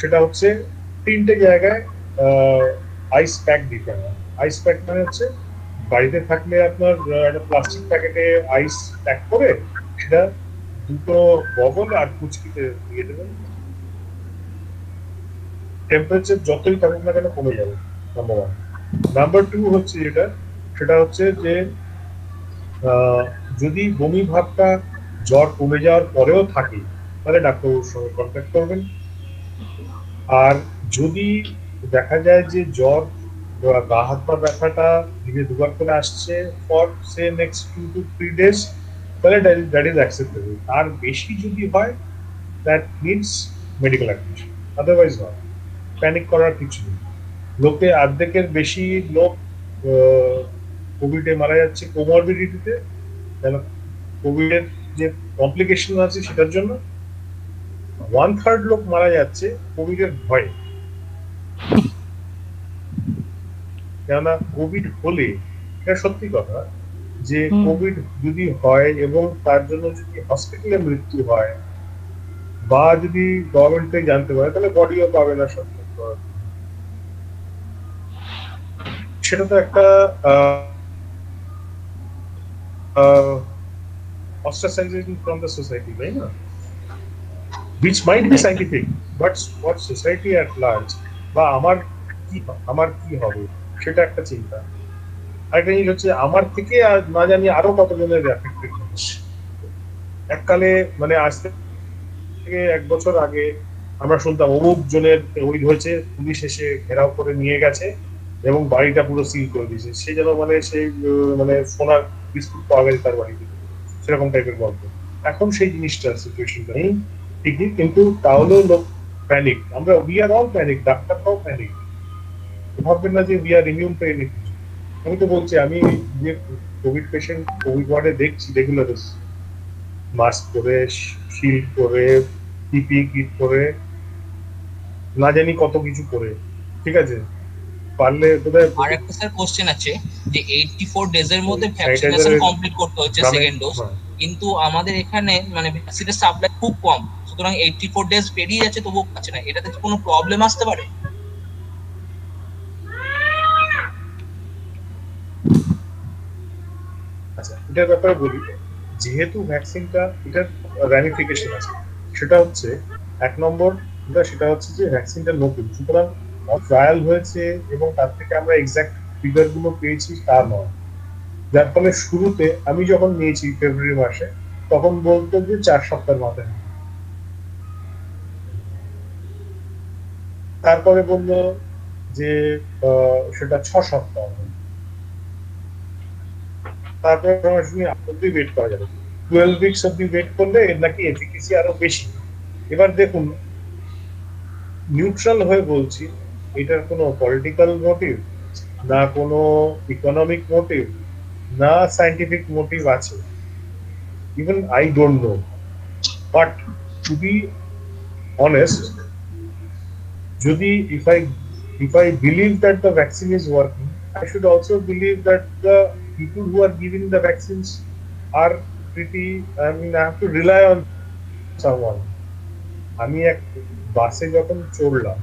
সেটা হচ্ছে 3টে জায়গায় আইস প্যাক দিতে হয়। আইস প্যাক মানে হচ্ছে বাড়িতে থাকলে আপনার একটা প্লাস্টিক প্যাকেটে আইস প্যাক করে সেটা 2টো বগল আর কুচকিতে দিয়ে দেবেন, টেম্পারেচার যতই থাকুক না কেন কমে যাবে, নাম্বার ওয়ান। নাম্বার টু হচ্ছে যেটা, সেটা হচ্ছে যে যদি বমি ভাবটা জ্বর কমে যাওয়ার পরেও থাকে তাহলে ডাক্তারবাবুর সঙ্গে কন্ট্যাক্ট করবেন। আর যদি দেখা যায় যে জ্বর গা হাত পা ব্যথাটা দিনে দুবার করে আসছে for say next 2 to 3 days, তাহলে দ্যাট ইজ অ্যাকসেপ্টেবল। আর বেশি যদি হয় that needs medical attention, otherwise নয়। প্যানিক করার কিছু নেই। লোকে অর্ধেকের বেশি লোক কোভিডে মারা যাচ্ছে কোমরবিডিটিতে, কোভিডের যে কমপ্লিকেশন আছে সেটার জন্য। 1/3 লোক মারা যাচ্ছে কোভিডের ভয়ে, কেননা কোভিড হলে, এটা সত্যি কথা যে কোভিড যদি হয় এবং তার জন্য যদি হসপিটালে মৃত্যু হয় বা যদি গভর্নমেন্ট থেকে জানতে পারে তাহলে বডিও পাবে না সত্যি। সেটা তো একটা ostracization from the society, right? Which might be scientific, but what society at large বা আমার কি হবে সেটা একটা চিন্তা। আরেকটা জিনিস হচ্ছে আমার থেকে না জানি আরো কতজনের এফেক্টেড হচ্ছে। এককালে মানে আজ থেকে 1 বছর আগে আমরা শুনতাম অমুক জনের ওই হয়েছে, পুলিশ এসে ঘেরাও করে নিয়ে গেছে এবং বাড়িটা পুরো সিল করে দিয়েছে, সে যেন মানে সেই মানে সোনার বিস্কুট পাওয়া গেছে তার বাড়িতে, সেরকম টাইপের গল্প। এখন সেই জিনিসটা সিচুয়েশনটা নেই ঠিকই, কিন্তু তাহলেও লোক প্যানিক। আমরা উই আর অল প্যানিক, ডাক্তাররাও প্যানিক। ভাববেন না যে we are immune to anything. আমি তো বলছি, আমি যে কোভিড পেশেন্ট কোভিড ওয়ার্ডে দেখছি রেগুলার, মাস্ক পরে, শিল্ড পরে, পিপি কিট পরে, না জানি কত কিছু করে, ঠিক আছে। পারলে আর একটা স্যার কোশ্চেন আছে যে 84 ডেজ এর মধ্যে ভ্যাকসিনেশন কমপ্লিট করতে হচ্ছে সেকেন্ড ডোজ, কিন্তু আমাদের এখানে মানে ভ্যাকসিনের সাপ্লাই খুব কম, সুতরাং 84 ডেজ পেরিয়ে যাচ্ছে তবুও পাচ্ছে না, এটাতে কোনো প্রবলেম আসতে পারে? আচ্ছা, এটার ব্যাপারে বলি। যেহেতু ভ্যাকসিনটা এটার র্যামিফিকেশন আছে, সেটা হচ্ছে 1 নম্বর, সেটা হচ্ছে যে ভ্যাকসিনটা নতুন, সুতরাং ট্রায়াল হয়েছে এবং তার থেকে আমরা এক্সাক্ট ফিগার গুলো পেয়েছি তা নয়। যার ফলে শুরুতে আমি যখন নিয়েছি ফেব্রুয়ারি মাসে, তখন বলতো যে 4 সপ্তাহের মাথায়, তারপরে বললো যে সেটা 6 সপ্তাহ, তারপরে ওয়েট করা যাবে। 12 উইকস অব্দি ওয়েট করলে এর নাকি এফিকেসি আরো বেশি। এবার দেখুন, নিউট্রাল হয়ে বলছি, এটার কোনো পলিটিক্যাল মোটিভ না, কোনো ইকোনমিক মোটিভ না, সায়েন্টিফিক মোটিভ আছে, even I don't know. But to be honest, যদি if I believe that the vaccine is working, I should also believe that the people who are giving the vaccines are pretty, I mean, I have to rely on someone. আমি এক বাসে যখন চড়লাম,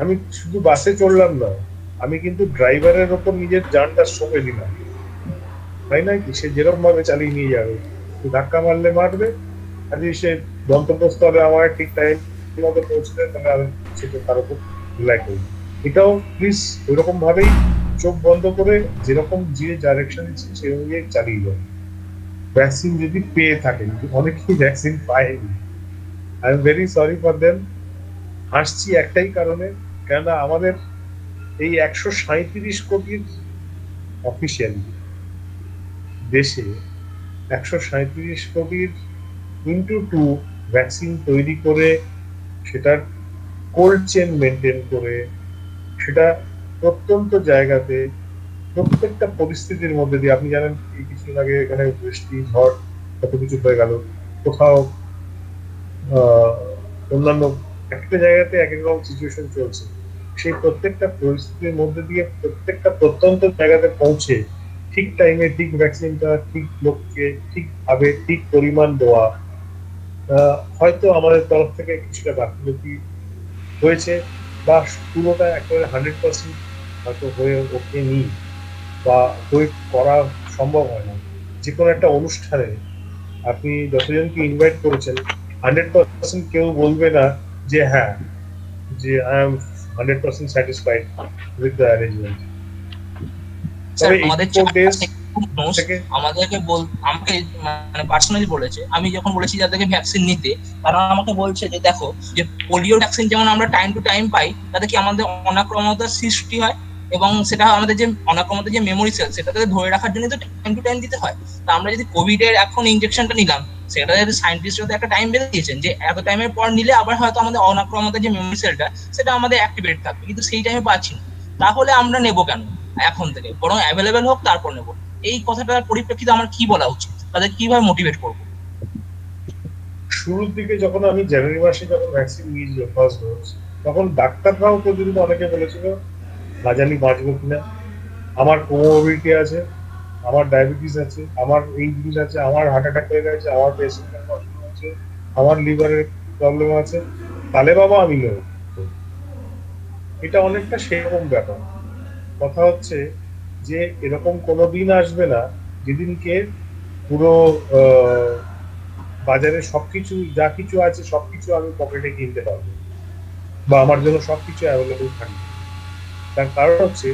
আমি শুধু বাসে চড়লাম না, আমি কিন্তু ড্রাইভারের ওপর নিজের জানটা সঁপে দিলাম, তাই না? কি সে যেরকম ভাবে চালিয়ে নিয়ে যাবে, ধাক্কা মারলে মারবে, আর যদি সে গন্তব্যস্থলে আমার ঠিক টাইম মতো পৌঁছলে, তাহলে আমি সেটা তার উপর রিলাই করি। এটাও প্লিজ ওইরকম ভাবেই চোখ বন্ধ করে যেরকম যে ডাইরেকশন দিচ্ছে সেই অনুযায়ী চালিয়ে যাবে। ভ্যাকসিন যদি পেয়ে থাকেন, অনেকেই ভ্যাকসিন পায়নি, I am very sorry for them. হাসছি একটাই কারণে, কেননা আমাদের এই 137 কোটির অফিসিয়ালি দেশে 137 কোটির ইন্টু 2 ভ্যাকসিন তৈরি করে, সেটার কোল্ড চেন মেনটেন করে, সেটা প্রত্যন্ত জায়গাতে প্রত্যেকটা পরিস্থিতির মধ্যে দিয়ে, আপনি জানেন এই কিছুদিন আগে এখানে বৃষ্টি ঝড় কত কিছু হয়ে গেল, কোথাও অন্যান্য একটা জায়গাতে এক এক রকম সিচুয়েশন চলছে, সেই প্রত্যেকটা পরিস্থিতির মধ্যে দিয়ে প্রত্যেকটা প্রত্যন্ত জায়গাতে পৌঁছে ঠিক টাইমে ঠিক ভ্যাকসিনটা ঠিক লোককে ঠিকভাবে ঠিক পরিমাণ দেওয়া, হয়তো আমাদের তরফ থেকে কিছুটা গাফিলতি হয়েছে, বা পুরোটা একেবারে 100% হয়তো হয়ে ওঠেনি, বা হয়ে করা সম্ভব হয় না। যে কোনো একটা অনুষ্ঠানে আপনি যতজনকে ইনভাইট করেছেন, 100% কেউ বলবে না যে হ্যাঁ, যে I am 100% satisfied with the arrangement. তবে আমাদেরকে আমাকে মানে পার্সোনালি বলেছে, আমি যখন বলেছি যাদেরকে ভ্যাকসিন নিতে, তারা আমাকে বলছে যে দেখো, যে পোলিও ভ্যাকসিন যেমন আমরা টাইম টু টাইম পাই, তাতে কি আমাদের অনাক্রমতার সৃষ্টি হয়, এবং সেটা আমাদের যে অনাক্রমতার যে মেমোরি সেল, সেটাকে ধরে রাখার জন্য তো টাইম টু টাইম দিতে হয়। তা আমরা যদি কোভিড এর এখন ইনজেকশনটা নিলাম, সেটা যদি সায়েন্টিস্টরা একটা টাইম বেঁধে দিয়েছেন যে এত টাইমের পর নিলে আবার হয়তো আমাদের অনাক্রমতার যে মেমোরি সেলটা, সেটা আমাদের অ্যাক্টিভেট থাকবে, কিন্তু সেই টাইমে পাচ্ছি না। তাহলে আমরা নেবো কেন এখন থেকে? বরং অ্যাভেলেবেল হোক, তারপর নেবো। এই কথাটার পরিপ্রেক্ষিতে আমার কি বলা উচিত, তাদের কিভাবে মোটিভেট করবো? শুরুর দিকে যখন আমি জানুয়ারি মাসে যখন ভ্যাকসিন নিয়েছিল ফার্স্ট ডোজ, তখন ডাক্তাররাও পর্যন্ত অনেকে বলেছিল না জানি বাঁচবো কিনা, আমার কোমোরবিডিটি আছে, আমার ডায়াবেটিস আছে, আমার এই জিনিস আছে, আমার হার্ট অ্যাটাক হয়ে গেছে, আমার পেশেন্টের কষ্ট আছে, আমার লিভারের প্রবলেম আছে, তাহলে বাবা আমি নেব। এটা অনেকটা সেরকম ব্যাপার। কথা হচ্ছে যে এরকম কোনোদিন আসবে না যেদিনকে পুরো বাজারে সবকিছু যা কিছু আছে সবকিছু আমি পকেটে কিনতে পারবো, বা আমার জন্য সবকিছু অ্যাভেলেবল থাকবে। তার কারণ হচ্ছে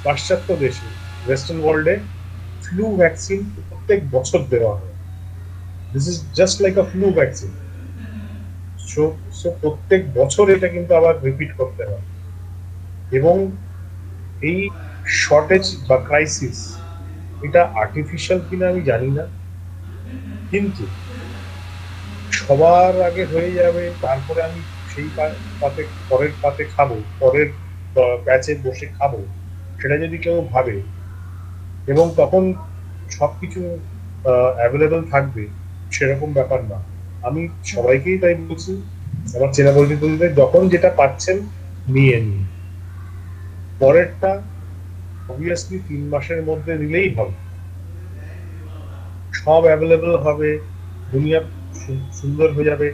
পাশ্চাত্য দেশে, ওয়েস্টার্ন ওয়ার্ল্ডে ফ্লু ভ্যাকসিন প্রত্যেক বছর দেওয়া হয়। This is just like a flu vaccine. So প্রত্যেক বছর এটা কিন্তু আবার রিপিট করতে হয়, এবং এই শর্টেজ বা ক্রাইসিস এটা আর্টিফিশিয়াল কিনা আমি জানি না, কিন্তু সবার আগে হয়ে যাবে, তারপরে আমি সেই পাতে পরের পাতে খাবো, পরের ব্যাচে বসে খাবো, সেটা যদি কেউ ভাবে এবং তখন সবকিছু অ্যাভেলেবল থাকবে, সেরকম ব্যাপার না। আমি সবাইকেই তাই বলছি, আমার চেনা পরিচিতদের যখন যেটা পাচ্ছেন নিয়ে নিন, পরেরটা অবভিয়াসলি 3 মাসের মধ্যে নিলেই হবে, সব অ্যাভেলেবল হবে, দুনিয়া সুন্দর হয়ে যাবে,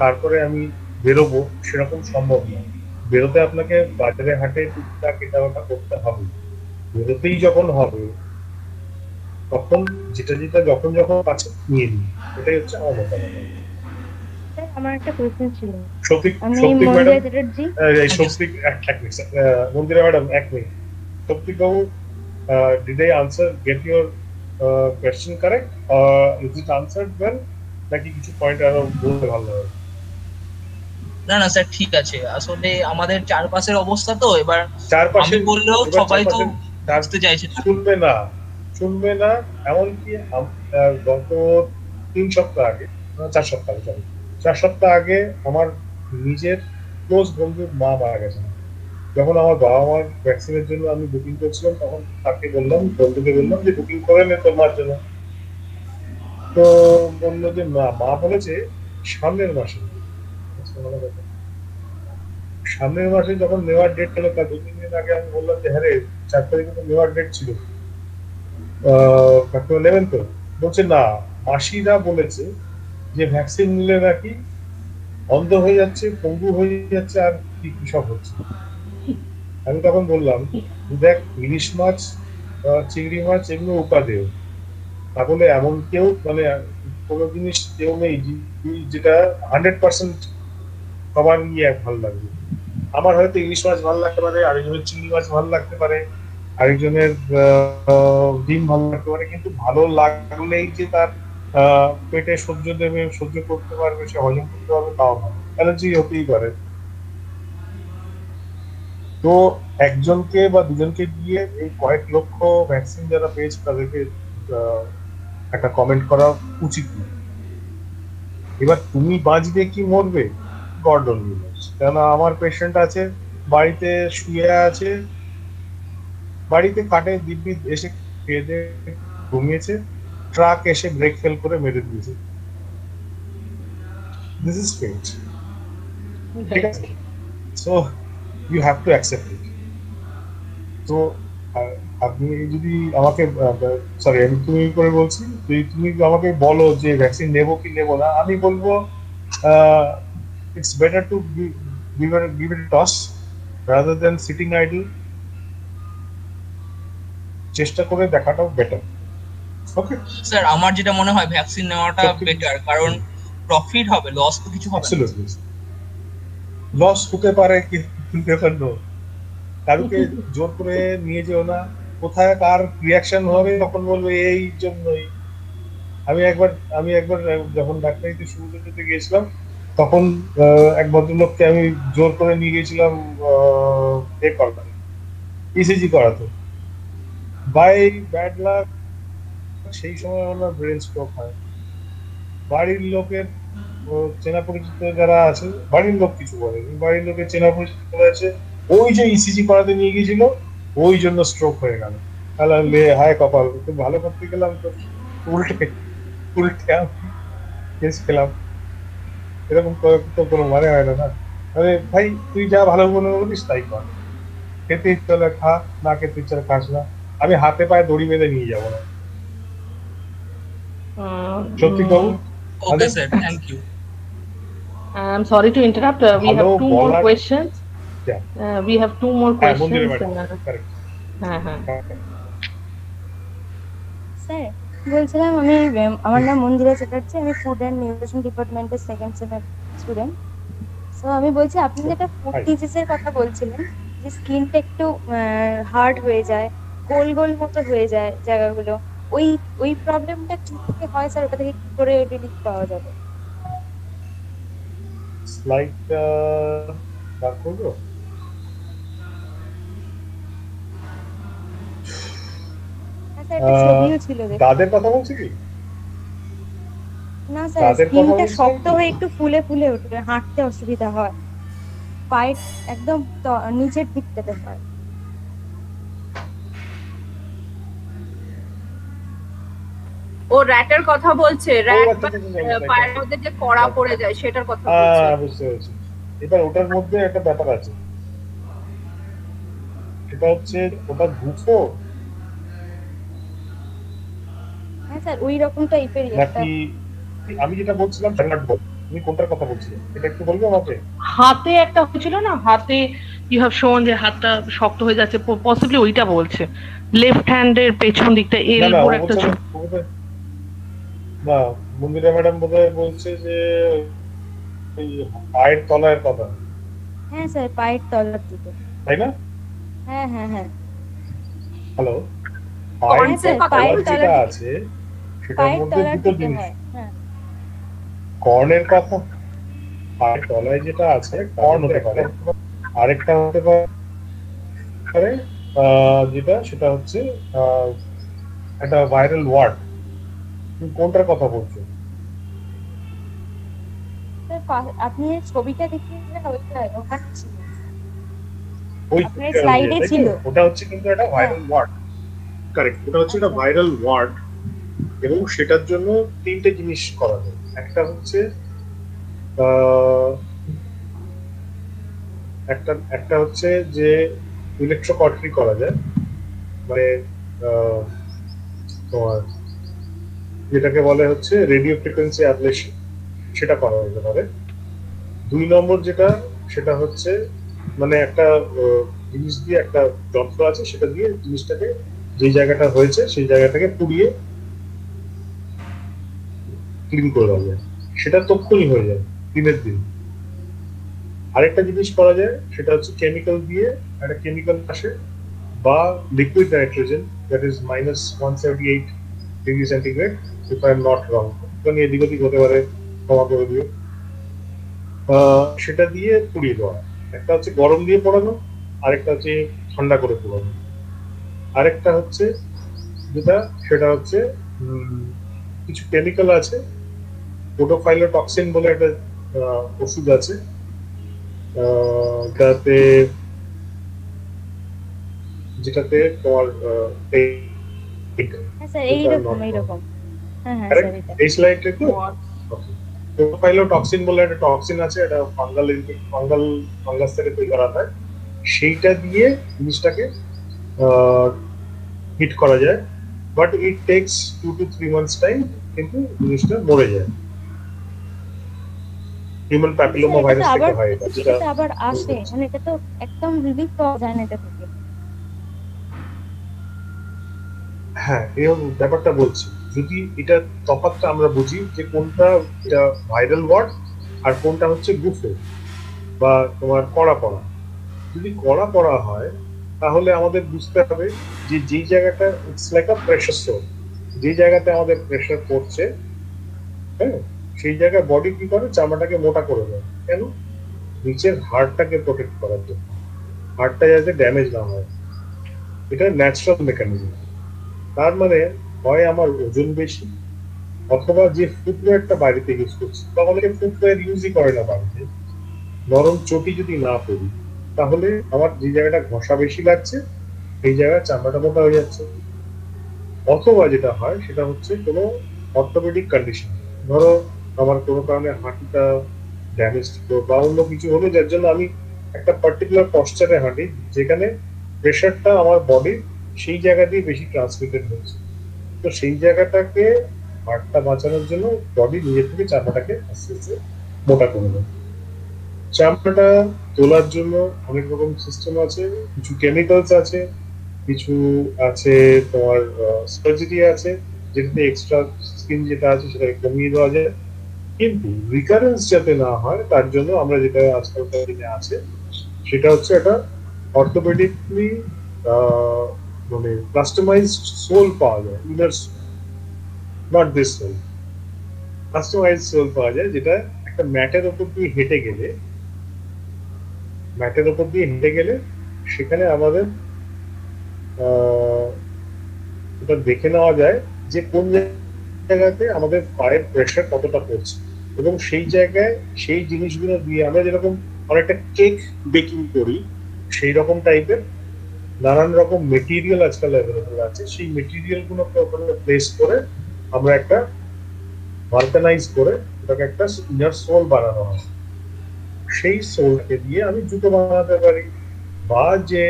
তারপরে আমি বেরোবো, সেরকম সম্ভব নয়। বেরোতে আপনাকে বাজারে হাটে টুকটাক এটা ওটা করতে হবে। বেরোতেই যখন হবে তখন যেটা যেটা যখন যখন পাচ্ছে নিয়ে নিই, এটাই হচ্ছে আমার মতামত। আমার একটা কোশ্চেন ছিল। শফিক ম্যাডাম, শফিক এক মিনিট, মন্দিরা ম্যাডাম এক minute. Shafiq Babu, did I get your question correct, or is it answered well, নাকি কিছু পয়েন্ট আরো বলতে ভালো হবে? না না স্যার, ঠিক আছে। আসলে আমাদের চারপাশের অবস্থা তো, এবার চারপাশে বললেও সবাই তো বুঝতে চাইছে, শুনবে না। শুনবে না। এমনকি গত 3 সপ্তাহ আগে, 4 সপ্তাহ আগে, 4 সপ্তাহ আগে আমার নিজের ক্লোজ বন্ধুর মা মারা গেছেন। যখন আমার বাবা মার ভ্যাকসিনের জন্য আমি বুকিং করছিলাম, তখন তাকে বললাম, বন্ধুকে বললাম যে বুকিং করে নে তোর মার জন্য। তো বললো যে না, মা বলেছে সামনের মাসে। সামনের মাসে যখন নেওয়ার ডেট হলো, তার 2-3 দিন আগে আমি বললাম যে হ্যাঁ রে, 4 তারিখে তো নেওয়ার ডেট ছিল, নেবেন তো? বলছে না, মাসিরা বলেছে যে ভ্যাকসিন নিলে নাকি অন্ধ হয়ে যাচ্ছে, পঙ্গু হয়ে যাচ্ছে, আর কি কি সব হচ্ছে। আমি তখন বললাম, দেখ, ইলিশ মাছ, চিংড়ি মাছ এগুলো উপাদেয়, তাহলে এমন কেউ মানে কোনো জিনিস কেউ নেই যেটা 100% সবার নিয়ে ভালো লাগবে। আমার হয়তো ইলিশ মাছ ভালো লাগতে পারে, আরেকজনের চিংড়ি মাছ ভালো লাগতে পারে, আরেকজনের ডিম ভালো লাগতে পারে, কিন্তু ভালো লাগলেই যে তার পেটে সহ্য দেবে, সহ্য করতে পারবে, সে হজম করতে পারবে, তাও না, অ্যালার্জি হতেই পারে। তো একজনকে বা দুজনকে দিয়ে এই কয়েক লক্ষ ভ্যাকসিন যারা পেয়েছে তাদেরকে একটা কমেন্ট করা উচিত না। এবার তুমি বাঁচবে কি মরবে, গড অনলি নোজ। কেন আমার পেশেন্ট আছে, বাড়িতে শুয়ে আছে, বাড়িতে কাটে দিব্যি এসে খেয়ে ঘুমিয়েছে, ট্রাক এসে ব্রেক ফেল করে মেরে দিয়েছে। দিস ইজ ফেট, ঠিক আছে? So you have to accept it. তো আপনি যদি আমাকে, সরি আমি তুমি করে বলছি, তুমি আমাকে বলো যে ভ্যাকসিন নেবো কি নেবো না, আমি বলবো it's better to give it a toss rather than sitting idle. চেষ্টা করে দেখাটাও বেটার। ওকে স্যার, আমার যেটা মনে হয় ভ্যাকসিন নেওয়াটা বেটার, কারণ প্রফিট হবে, লস তো কিছু হবে না। লস হতে পারে, কিন্তু কারুকে জোর করে নিয়ে যেও না। কোথায় কার রিয়াকশন হবে তখন বলবে এই জন্যই। আমি একবার যখন ডাক্তারিতে শুরু করতে গিয়েছিলাম, তখন এক ভদ্রলোককে আমি জোর করে নিয়ে গিয়েছিলাম ইসিজি করাতে। বাই ব্যাড লাক সেই সময় আমার ব্রেন স্ট্রোক হয়। বাড়ির লোকের চেনা পরিচিত যারা আছে, বাড়ির লোক কিছু বলেনি, বাড়ির লোকের চেনা পরিচিত আছে, ওই যে ইসিজি করাতে নিয়ে গিয়েছিল, ওই জন্য স্ট্রোক হয়ে গেল। তাহলে হায় কপাল, খুব ভালো করতে গেলাম তো উল্টে কেস খেলাম। এরকম তো কোনো মানে হয় না। আরে ভাই, তুই যা ভালো মনে বলিস তাই কর, খেতে ইচ্ছে হলে খা, না খেতে ইচ্ছে হলে খাস না, আমি হাতে পায়ে দড়ি বেঁধে নিয়ে যাবো না। সত্যি বাবু। Okay sir, thank you. I'm sorry to interrupt. We have two more questions. We have two more questions. Sir বলছিলাম, আমার নাম মন্দিরা চ্যাটার্জি, আমি ফুড অ্যান্ড নিউট্রিশন ডিপার্টমেন্টের 2nd সেমেস্টার স্টুডেন্ট। সো আমি বলছি, আপনি যেটা ফুড ডিজিজের কথা বলছিলেন, যে স্কিনটা একটু হার্ড হয়ে যায়, গোল গোল মতো হয়ে যায় জায়গাগুলো, ওই প্রবলেমটা কি থেকে হয় স্যার? ওটা থেকে কি করে রিলিফ পাওয়া যাবে? স্লাইডটা বার করবো? দাঁতের কথা বলছি কি? না স্যার, স্কিনটা শক্ত হয়ে একটু ফুলে ফুলে ওঠে, হাঁটতে অসুবিধা হয়, পায়ের একদম নিচের দিকটাতে হয়। ও র্যাটের কথা বলছে, র্যাট পায়ের মধ্যে যে কড়া পড়ে যায় সেটার কথা বলছে। বুঝতে পেরেছি। এবার ওটার মধ্যে একটা ব্যাপার আছে, সেটা হচ্ছে ওটা গুফো। হ্যাঁ স্যার, ওই রকম টাইপেরই একটা। আমি যেটা বলছিলাম তুমি কোনটার কথা বলছিলে এটা একটু বলবে আমাকে? হাতে একটা হয়েছিল না, হাতে ইউ হ্যাভ শোন যে হাতটা শক্ত হয়ে যাচ্ছে, পসিবলি ওইটা বলছে, লেফট হ্যান্ডের পেছন দিকটা এলবোর একটা। না, মন্দিরা ম্যাডাম বোধহয় বলছে যে পায়ের তলার কথা। হ্যাঁ স্যার, পায়ের তলার দিকে, তাই না? হ্যাঁ হ্যাঁ হ্যাঁ। হ্যালো, পায়ের যেটা আছে সেটার মধ্যে দুটো জিনিস, কর্নের কথা, পায়ের তলায় যেটা আছে কর্ন হতে পারে, আরেকটা হতে পারে যেটা সেটা হচ্ছে একটা ভাইরাল ওয়ার্ড, তুমি কোনটার কথা বলছো? আপনি ছবিটা দেখিয়েছিলেন ওখানে ছিল, ওই আপনার স্লাইডে ছিল। ওটা হচ্ছে কিন্তু একটা ভাইরাল ওয়ার্ড, কারেক্ট, ওটা হচ্ছে একটা ভাইরাল ওয়ার্ড, এবং সেটার জন্য তিনটে জিনিস করা যায়। একটা হচ্ছে একটা হচ্ছে যে ইলেকট্রোকটরি করা যায়, মানে তোমার যেটাকে বলে হচ্ছে রেডিও ফ্রিকোয়েন্সি অ্যাবলেশন, সেটা করা যেতে পারে। 2 নম্বর যেটা, সেটা হচ্ছে মানে একটা জিনিস দিয়ে, একটা যন্ত্র আছে, সেটা দিয়ে জিনিসটাকে, যে জায়গাটা হয়েছে সেই জায়গাটাকে পুড়িয়ে ক্লিন করে দেওয়া যায়, সেটা তক্ষুনি হয়ে যায় দিনের দিন। আরেকটা জিনিস করা যায়, সেটা হচ্ছে কেমিক্যাল দিয়ে, একটা কেমিক্যাল আসে বা liquid nitrogen, that is -178 degree centigrade, if I am not wrong, কারণ এদিক ওদিক হতে পারে, ক্ষমা করে দিও। সেটা দিয়ে পুড়িয়ে দেওয়া। একটা হচ্ছে গরম দিয়ে পোড়ানো, আরেকটা হচ্ছে ঠান্ডা করে পোড়ানো। আরেকটা হচ্ছে যেটা, সেটা হচ্ছে কিছু কেমিক্যাল আছে, পোটোফাইলোটক্সিন বলে একটা ওষুধ আছে, যেটাতে তোমার এই স্লাইডটা একটু প্রোফাইলোটক্সিন বলে একটা টক্সিন আছে, এটা ফাঙ্গাস থেকে তৈরি করা হয়, সেইটা দিয়ে জিনিসটাকে হিট করা যায়, but it tax 2 to 3 months time, কিন্তু জিনিসটা মরে যায়। হিউম্যান প্যাপিলোমা ভাইরাস থেকে হয় এটা, যেটা আবার আসে, মানে এটা তো একদম রিলিফ পাওয়া যায় না এটা থেকে। হ্যাঁ, এই ব্যাপারটা বলছি, যদি এটা তফাৎটা আমরা বুঝি যে কোনটা এটা ভাইরাল ওয়ার্ড আর কোনটা হচ্ছে গুফে বা তোমার কড়া পড়া। যদি কড়া পড়া হয় তাহলে আমাদের বুঝতে হবে যে যেই জায়গাটা ইটস লাইক আ প্রেসার সোর, যে জায়গাতে আমাদের প্রেসার পড়ছে, হ্যাঁ, সেই জায়গায় বডি কি করে, চামড়াটাকে মোটা করে দেয়। কেন? নিচের হাড়টাকে প্রোটেক্ট করার জন্য, হাড়টা যাতে ড্যামেজ না হয়। এটা ন্যাচারাল মেকানিজম। তার মানে হয় আমার ওজন বেশি, অথবা যে ফুটওয়্যারটা বাড়িতে ইউজ করছি, বা অনেকে ফুটওয়্যার ইউজই করে না বাড়িতে, নরম চটি যদি না পরি, তাহলে আমার যে জায়গাটা ঘষা বেশি লাগছে সেই জায়গায় চামড়াটা মোটা হয়ে যাচ্ছে। অথবা যেটা হয় সেটা হচ্ছে কোনো অর্থোপেডিক কন্ডিশন, ধরো আমার কোনো কারণে হাঁটুটা ড্যামেজ হলো বা অন্য কিছু হলো, যার জন্য আমি একটা পার্টিকুলার পশ্চারে হাঁটি যেখানে প্রেশারটা আমার বডির সেই জায়গা দিয়ে বেশি ট্রান্সমিটেড হচ্ছে, তো সেই জায়গাটাকে হাড়টা বাঁচানোর জন্য বডি নিজের থেকে চামড়াটাকে আস্তে আস্তে মোটা করে দেয়। চামড়াটা তোলার জন্য অনেক রকম সিস্টেম আছে, কিছু কেমিক্যালস আছে, কিছু আছে তোমার সার্জারি আছে, যেটাতে এক্সট্রা স্কিন যেটা আছে সেটাকে কমিয়ে দেওয়া যায়। কিন্তু রিকারেন্স যাতে না হয় তার জন্য আমরা যেটা আজকালকার দিনে আছে সেটা হচ্ছে একটা অর্থোপেডিকলি মানে কাস্টমাইজড সোল পাওয়া যায়, inner not this sole, customised sole পাওয়া যায়, যেটা একটা ম্যাটের উপর দিয়ে হেঁটে গেলে, সেখানে আমাদের এটা দেখে নেওয়া যায় যে কোন জায়গাতে আমাদের পায়ের প্রেশার কতটা পড়ছে, এবং সেই জায়গায় সেই জিনিসগুলো দিয়ে আমরা যেরকম অনেকটা কেক বেকিং করি, সেই রকম টাইপের নানান রকম মেটেরিয়াল আজকাল অ্যাভেলেবল আছে, সেই মেটেরিয়াল গুলোকে ওখানে প্লেস করে আমরা একটা ভালকানাইজ করে ওটাকে একটা ইনার সোল বানানো হয়। সেই সোলকে দিয়ে আমি জুতো বানাতে পারি, বা যে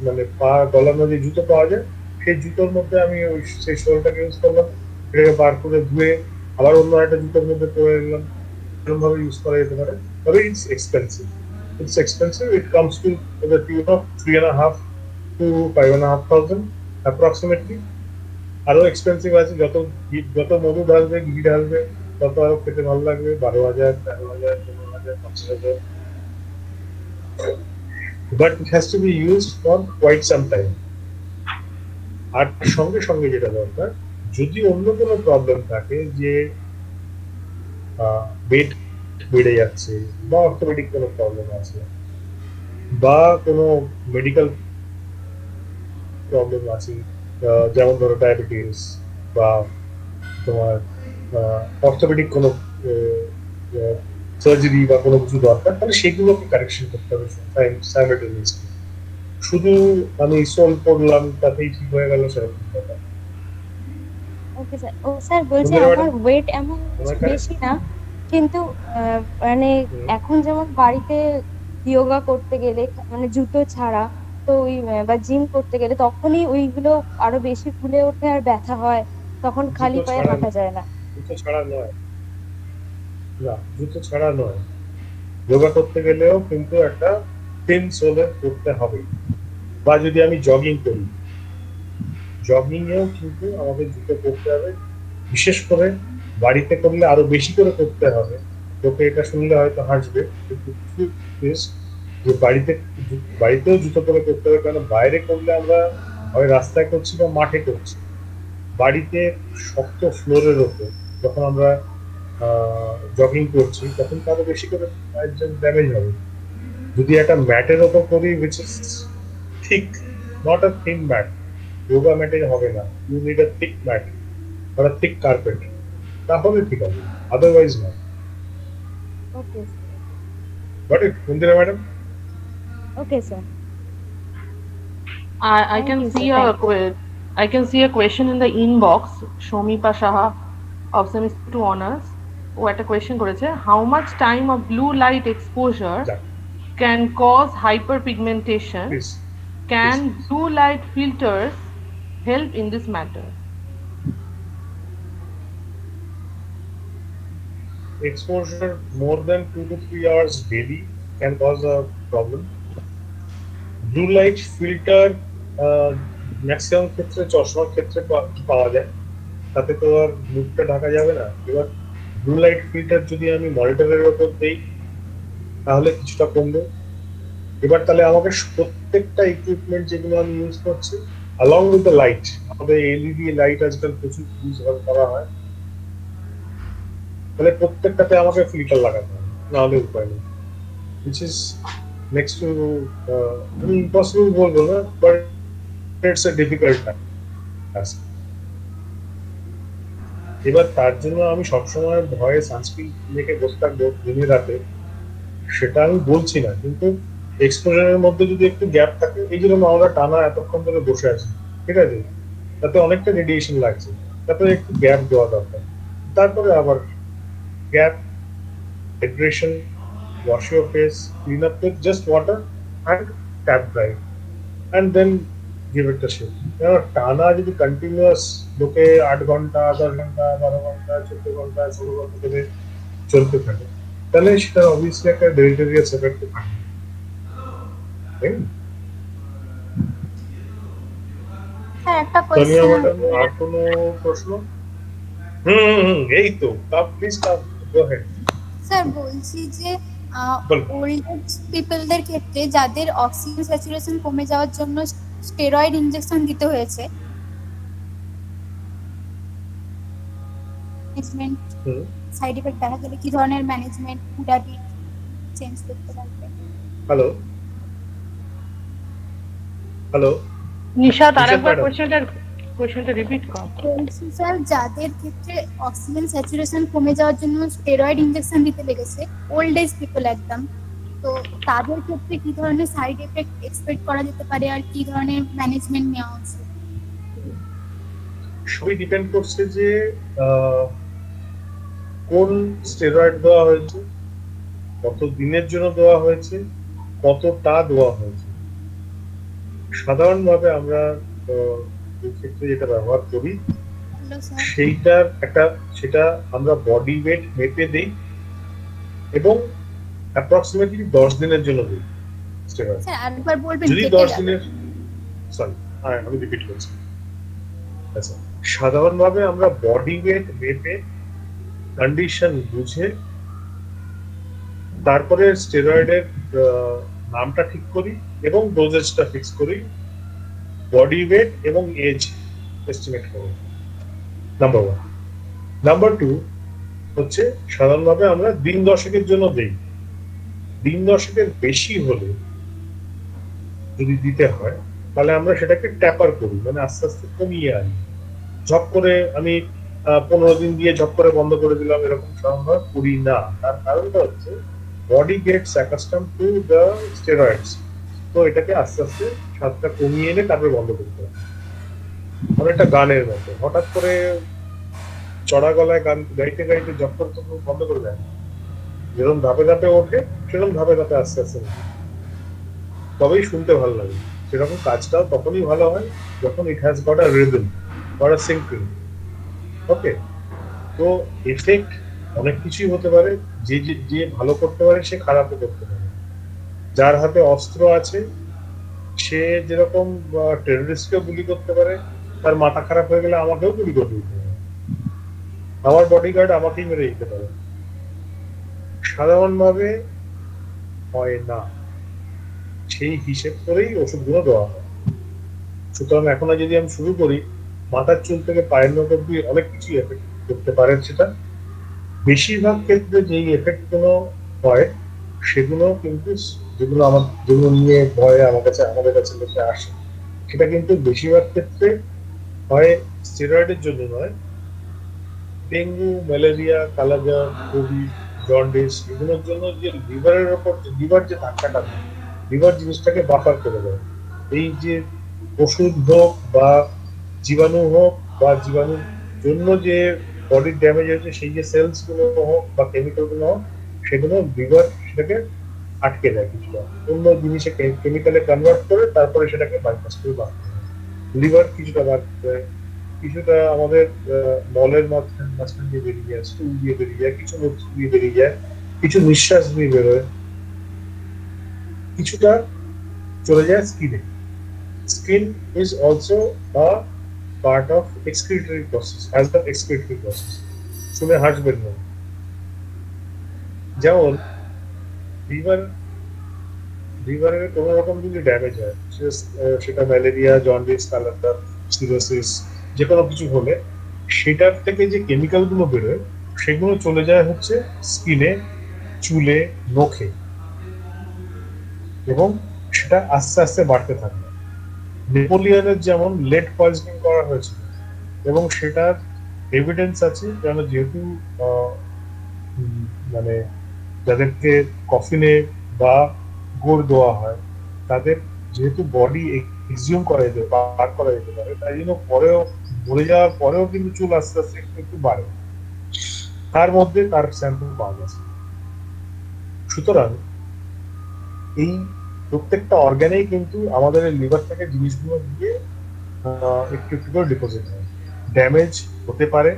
মানে পা গলানো যে জুতো পাওয়া যায় সেই জুতোর মধ্যে আমি ওই সেই সোলটাকে ইউজ করলাম, এটাকে বার করে ধুয়ে আবার অন্য একটা জুতোর মধ্যে পরে নিলাম, এরকম ভাবে ইউজ করা যেতে পারে। তবে it's expensive, it comes to the tune of 3.5 to 5,500 approximately. আরো এক্সপেন্সিভ আছে, যত মধু ঢালবে, ঘি ঢালবে, তত আরো খেতে ভালো লাগবে, 12,000, 13,000, 15,000, 15,000, but it has to be used for quite some time. আর সঙ্গে সঙ্গে যেটা দরকার, যদি অন্য কোনো প্রবলেম থাকে, যে বেড বেড়ে যাচ্ছে, বা অর্থোপেডিক কোনো প্রবলেম আছে, বা কোনো মেডিকেল প্রবলেম আছে, যেমন ধরো ডায়াবেটিস বা তোমার অর্থোপেডিক কোনো সার্জারি বা কোনো কিছু দরকার, তাহলে সেগুলোকে কারেকশন করতে হবে সাইমালটেনিয়াসলি। শুধু আমি সোল পড়লাম তাতেই ঠিক হয়ে গেল সেরকম ব্যাপার। Okay sir. ও স্যার বলছি আমার ওয়েট এমন বেশি না, কিন্তু মানে এখন যেমন বাড়িতে যোগা করতে গেলে মানে জুতো ছাড়া তো ওই বা জিম করতে গেলে তখনই ওইগুলো আরো বেশি ফুলে ওঠে আর ব্যথা হয়, তখন খালি পায়ে হাঁটা যায় না। জুতো ছাড়া নয়, না জুতো ছাড়া নয়, যোগা করতে গেলেও কিন্তু একটা থিন সোলের করতে হবে। বা যদি আমি জগিং করি, জগিং এও কিন্তু আমাদের জুতো করতে হবে, বিশেষ করে বাড়িতে করলে আরো বেশি করে করতে হবে। লোকে এটা শুনলে হয়তো হাসবে, কিন্তু যে বাড়িতেও জুতো করে করতে হবে, কারণ বাইরে করলে আমরা হয় রাস্তায় করছি বা মাঠে করছি। বাড়িতে শক্ত ফ্লোরের ওপর যখন আমরা জগিং করছি তখন আরো বেশি করে ড্যামেজ হবে। যদি একটা ম্যাটের ওপর করি, which is thick, not a thin mat, yoga mat হবে না, you need a thick mat or a thick carpet, তাহলে ঠিক হবে, otherwise not. Okay. Got it, Indira madam? Okay sir. I can see a question in the inbox. Shomipa Shaha of semester 2 honors. ও একটা question করেছে, how much time of blue light exposure can cause hyperpigmentation? Can blue light filters help in this matter? Exposure more than 2 to 3 hours daily can cause a problem. Blue light filter maximum ক্ষেত্রে চশমার ক্ষেত্রে পাওয়া যায়, তাতে তো আর মুখটা ঢাকা যাবে না। এবার ব্লু লাইট ফিল্টার যদি আমি মনিটরের উপর দেই তাহলে কিছুটা কমবে। এবার তাহলে আমাকে প্রত্যেকটা ইকুইপমেন্ট যেগুলো আমি ইউজ করছি along with the light, আমাদের এলইডি লাইট আজকাল প্রচুর ইউজ করা হয়, তাহলে প্রত্যেকটাতে আমাকে ফিল্টার লাগাতে হবে, নাহলে উপায় নেই। which is next to impossible বলবো না, but it's a difficult task. এবার তার জন্য আমি সবসময় ভয়ে সানস্ক্রিন মেখে বসে থাকবো দিনে রাতে, সেটা আমি বলছি না, কিন্তু এক্সপোজারের মধ্যে যদি একটু গ্যাপ থাকে, এই জন্য আমরা টানা এতক্ষণ ধরে বসে আছি, ঠিক আছে, তাতে অনেকটা রেডিয়েশন লাগছে, তারপরে একটু গ্যাপ দেওয়া দরকার। তারপরে আবার gap, hydration, wash your face, clean up with just water and tap dry, and then give it a shake. টানা যদি কন্টিনিউয়াস লোকে 8 ঘন্টা 10 ঘন্টা 12 ঘন্টা 14 ঘন্টা 16 ঘন্টা ধরে চলতে থাকে, তাহলে সেটা অবভিয়াসলি একটা ডেলিটেরিয়াস এফেক্ট থাকে। স্যার একটা কোশ্চেন, আর কোনো প্রশ্ন? এই তো, প্লিজ গো হেড। স্যার বলছি যে ওল্ড এজ পিপলদের ক্ষেত্রে যাদের অক্সিজেন স্যাচুরেশন কমে যাওয়ার জন্য স্টেরয়েড ইনজেকশন দিতে হয়েছে, ম্যানেজমেন্ট সাইড ইফেক্ট দেখা গেলে কি ধরনের ম্যানেজমেন্ট ফুড হ্যাবিট চেঞ্জ করতে পারবে? হ্যালো হ্যালো নিশাত, আরেকবার কোশ্চেনটা রিপিট কর। বলছি স্যার, যাদের ক্ষেত্রে অক্সিজেন স্যাচুরেশন কমে যাওয়ার জন্য স্টেরয়েড ইনজেকশন দিতে লেগেছে, ওল্ড এজ পিপল একদম, তো তাদের ক্ষেত্রে কি ধরনের সাইড এফেক্ট এক্সপেক্ট করা যেতে পারে আর কি ধরনের ম্যানেজমেন্ট নেওয়া উচিত? সবই ডিপেন্ড করছে যে কোন স্টেরয়েড দেওয়া হয়েছে, কত দিনের জন্য দেওয়া হয়েছে, কতটা দেওয়া হয়েছে। সাধারণভাবে আমরা ক্ষেত্রে যেটা ব্যবহার করি সেটা আমরা বডি ওয়েট মেপে দিই এবং অ্যাপ্রক্সিমেটলি 10 দিনের জন্য দিই স্টেরয়েড। যদি 10 দিনের, সরি আমি রিপিট করছি, আচ্ছা, সাধারণভাবে আমরা বডি ওয়েট মেপে কন্ডিশন বুঝে তারপরে স্টেরয়েডের নামটা ঠিক করি এবং ডোজেজটা ফিক্স করি, বডি ওয়েট এবং এজ এস্টিমেট করি, নাম্বার 1। নাম্বার 2 হচ্ছে সাধারণভাবে আমরা দিন 10 জন্য দেই। দিন 10 বেশি হলে যদি দিতে হয় তাহলে আমরা সেটাকে ট্যাপার করি, মানে আস্তে আস্তে কমিয়ে আনি। ঝপ করে আমি 15 দিন দিয়ে ঝপ করে বন্ধ করে দিলাম, এরকম আমরা করি না। তার কারণটা হচ্ছে body gets accustom to the steroids. তো এটাকে আস্তে আস্তে স্বাদটা কমিয়ে এনে তারপরে বন্ধ করতে হবে। অনেকটা গানের মতো, হঠাৎ করে চড়া গলায় গান গাইতে গাইতে ঝপ করে তো বন্ধ করে দেয়, যেরকম ধাপে ধাপে ওঠে সেরকম ধাপে ধাপে আস্তে আস্তে তবেই শুনতে ভালো লাগে। সেরকম কাজটাও তখনই ভালো হয় যখন it has got a rhythm or a synchrony. ওকে, তো এফেক্ট অনেক কিছুই হতে পারে। যে যে ভালো করতে পারে সে খারাপও করতে পারে। যার হাতে অস্ত্র আছে সে যেরকম টেররিস্টকেও গুলি করতে পারে, তার মাথা খারাপ হয়ে গেলে আমাকেও গুলি করে দিতে পারে, আমার বডিগার্ড আমাকেই মেরে দিতে পারে। সাধারণভাবে হয় না, সেই হিসেব করেই ওষুধগুলো দেওয়া হয়। সুতরাং এখন যদি আমি শুরু করি, মাথার চুল থেকে পায়ের নখ অব্দি অনেক কিছুই এফেক্ট করতে পারে। সেটা বেশিরভাগ ক্ষেত্রে যেই এফেক্ট গুলো হয় সেগুলো কিন্তু যেগুলো নিয়ে ভয়ে আমাদের কাছে লোকে আসে, সেটা কিন্তু বেশিরভাগ ক্ষেত্রে হয় স্টেরয়েডের জন্য নয়, ডেঙ্গু, ম্যালেরিয়া, কালাজ্বর, কোভিড, জন্ডিস এগুলোর জন্য যে লিভারের ওপর লিভার যে ধাক্কাটা দেয়, লিভার জিনিসটাকে বাফার করে দেয়। এই যে ওষুধ হোক বা জীবাণু হোক বা জীবাণুর জন্য যে বডির ড্যামেজ হয়েছে সেই যে সেলস গুলো হোক বা কেমিক্যাল গুলো হোক, সেগুলো লিভার সেটাকে আটকে দেয়, কিছুটা অন্য জিনিসে কেমিক্যালে কনভার্ট করে তারপরে সেটাকে বাইপাস করে বার করে। লিভার কিছুটা বার করে, কিছুটা আমাদের মলের মাঝখান দিয়ে বেরিয়ে যায়, স্টুল দিয়ে বেরিয়ে যায়, কিছু মূত্র দিয়ে বেরিয়ে যায়, কিছু নিঃশ্বাস দিয়ে বেরোয়, কিছুটা চলে যায় স্কিনে। Skin is also a part of excretory process, as the excretory process. শুনে হাসবেন না। যেমন লিভারের কোনো রকম যদি ড্যামেজ হয়, সেটা ম্যালেরিয়া, জন্ডিস, কালাজ্বর, সিরোসিস যে কোনো কিছু হলে সেটার থেকে যে কেমিক্যাল গুলো বেরোয় সেগুলো চলে যায় হচ্ছে স্কিনে, চুলে, নখে, এবং সেটা আস্তে আস্তে বাড়তে থাকে। নেপোলিয়নের যেমন লেড পয়জনিং করা হয়েছিল এবং সেটার এভিডেন্স আছে, কেন যেহেতু মানে যাদেরকে কফিনে বা গোড় দেওয়া হয় তাদের যেহেতু বডি এক্সিউম করা যেতে পার করা যেতে পারে, তাই জন্য পরেও মরে যাওয়ার পরেও কিন্তু চুল আস্তে আস্তে একটু বাড়ে। তার মধ্যে তার স্যাম্পল পাওয়া গেছে। সুতরাং এই প্রত্যেকটা অর্গানেই কিন্তু আমাদের লিভার থেকে জিনিসগুলো দিয়ে একটু একটু করে ডিপোজিট হয়। ড্যামেজ হতে পারে,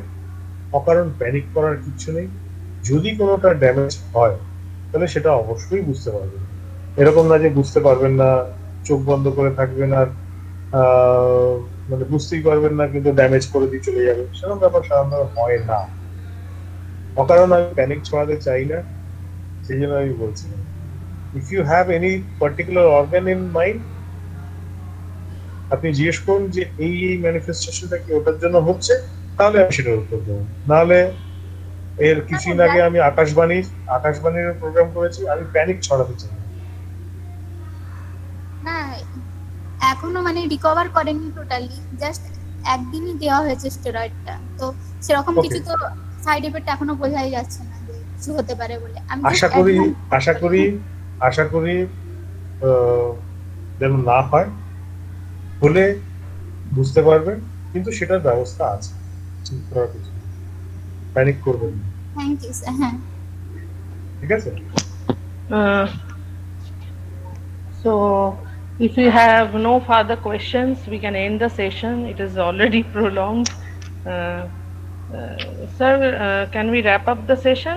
অকারণ প্যানিক করার কিছু নেই। যদি কোনোটা ড্যামেজ হয় তাহলে সেটা অবশ্যই বুঝতে পারবেন। এরকম না যে বুঝতে পারবেন না, চোখ বন্ধ করে থাকবেন আর মানে বুঝতেই পারবেন না কিন্তু ড্যামেজ করে দিয়ে চলে যাবে, সেরকম ব্যাপার সাধারণত হয় না। অকারণ আমি প্যানিক ছড়াতে চাই না, সেই জন্য আমি বলছি। If you have any particular organ in mind, আপনি জিজ্ঞেস করুন যে এই ম্যানিফেস্টেশনটা কি ওটার জন্য হচ্ছে, তাহলে আমি সেটার উত্তর দেবো। নাহলে এর কিছুদিন আগে আমি আকাশবাণীর প্রোগ্রাম করেছি, আমি প্যানিক ছড়াতে চাই না, এখনো মানে রিকভার করেনি টোটালি, জাস্ট একদিনই দেওয়া হয়েছে স্টেরয়েডটা, তো সেরকম কিছু তো সাইড এফেক্ট এখনো বোঝাই যাচ্ছে না যে কিছু হতে পারে বলে। আমি আশা করি যেন না হয়, হলে বুঝতে পারবেন, কিন্তু সেটার ব্যবস্থা আছে, প্যানিক করবেন না। Thank you sir. হ্যাঁ, ঠিক আছে। So if you have no further questions, we can end the session. It is already prolonged. Sir, can we wrap up the session?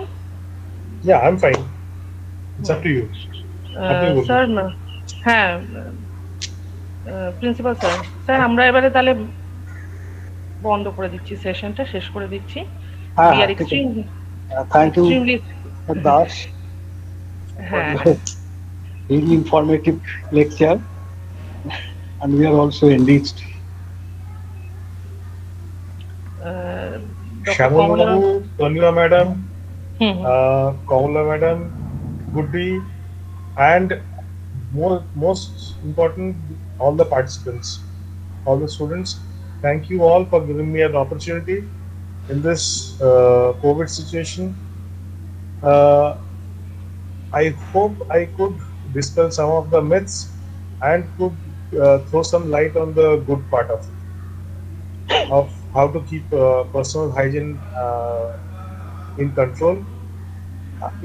Yeah, I'm fine. It's up to you. Sir, হ্যাঁ, principal sir আমরা এবারে তাহলে বন্ধ করে দিচ্ছি, সেশনটা শেষ করে দিচ্ছি। We are extremely thank you Das, really informative lecture, and we are also enriched. Shamala babu, Tanya madam, Kaula madam, Goody, and most important all the participants, all the students. Thank you all for giving me an opportunity in this COVID situation. I hope I could dispel some of the myths and could throw some light on the good part of how to keep personal hygiene in control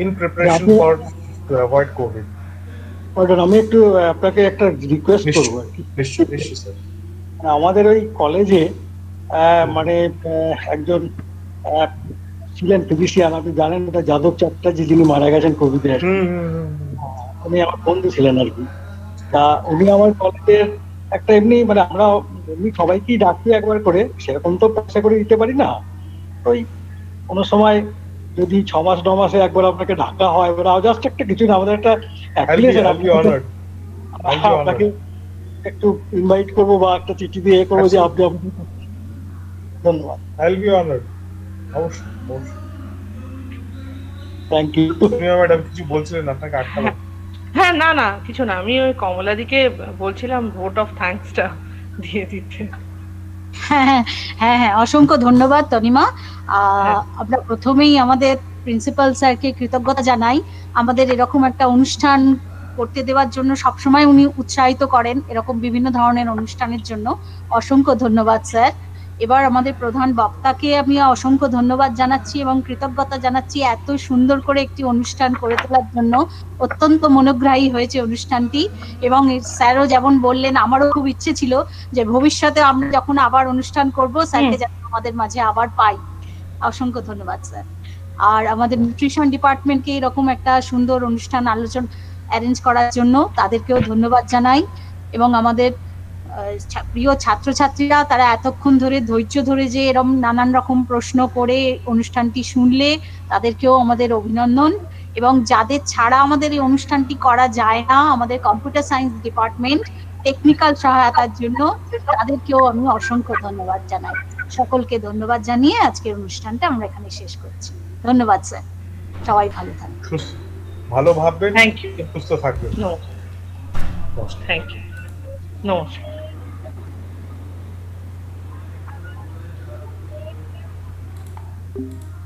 in preparation for to avoid COVID. আমি একটু আপনাকে একটা request করবো আর কি। নিশ্চয়ই sir. আমাদের ওই কলেজে মানে একজন ছিলেন ফিজিশিয়ান, আপনি জানেন এটা যাদব চ্যাটার্জি, যিনি মারা গেছেন কোভিডে আর কি। উনি আমার বন্ধু ছিলেন আর কি। তা উনি আমার কলেজের একটা এমনি মানে আমরা এমনি সবাইকেই ডাকি একবার করে, সেরকম তো পয়সা করে দিতে পারি না, ওই কোনো সময় যদি 6 মাস 9 মাসে একবার আপনাকে ডাকা হয়, জাস্ট একটা কিছু না, আমাদের একটা আপনাকে একটু ইনভাইট করবো বা একটা চিঠি দিয়ে করবো যে আপনি। ধন্যবাদ। Thank you. ম্যাডাম কিছু বলছিলেন, আপনাকে আটকালাম। হ্যাঁ, না না কিছু না, আমি ওই কমলাদিকে বলছিলাম ভোট অফ থ্যাঙ্কসটা দিয়ে দিতে। হ্যাঁ হ্যাঁ হ্যাঁ, অসংখ্য ধন্যবাদ তনিমা। আমরা প্রথমেই আমাদের প্রিন্সিপাল স্যারকে কৃতজ্ঞতা জানাই, আমাদের এরকম একটা অনুষ্ঠান করতে দেওয়ার জন্য। সবসময় উনি উৎসাহিত করেন এরকম বিভিন্ন ধরনের অনুষ্ঠানের জন্য। অসংখ্য ধন্যবাদ স্যার। এবার আমাদের প্রধান বক্তাকে আমি অসংখ্য ধন্যবাদ জানাচ্ছি এবং কৃতজ্ঞতা জানাচ্ছি এত সুন্দর করে একটি অনুষ্ঠান করে তোলার জন্য। অত্যন্ত মনোগ্রাহী হয়েছে অনুষ্ঠানটি এবং স্যারও যেমন বললেন, আমারও খুব ইচ্ছে ছিল যে ভবিষ্যতে আমরা যখন আবার অনুষ্ঠান করব স্যারকে যেন আমাদের মাঝে আবার পাই। অসংখ্য ধন্যবাদ স্যার। আর আমাদের নিউট্রিশন ডিপার্টমেন্টকে এরকম একটা সুন্দর অনুষ্ঠান আলোচনা অ্যারেঞ্জ করার জন্য তাদেরকেও ধন্যবাদ জানাই। এবং আমাদের প্রিয় ছাত্রছাত্রীরা, তারা এতক্ষণ ধরে ধৈর্য ধরে যে এরকম নানান রকম প্রশ্ন করে অনুষ্ঠানটি শুনলে, তাদেরকেও আমাদের অভিনন্দন। এবং যাদের ছাড়া আমাদের এই অনুষ্ঠানটি করা যায় না, আমাদের কম্পিউটার সায়েন্স ডিপার্টমেন্ট টেকনিক্যাল সহায়তার জন্য, তাদেরকেও আমি অসংখ্য ধন্যবাদ জানাই। সকলকে ধন্যবাদ জানিয়ে আজকের অনুষ্ঠানটা আমরা এখানে শেষ করছি। ধন্যবাদ স্যার, সবাই ভালো থাকবেন, ভালো ভাববেন, সুস্থ থাকবেন। Thank you. নমস্কার। Thank you.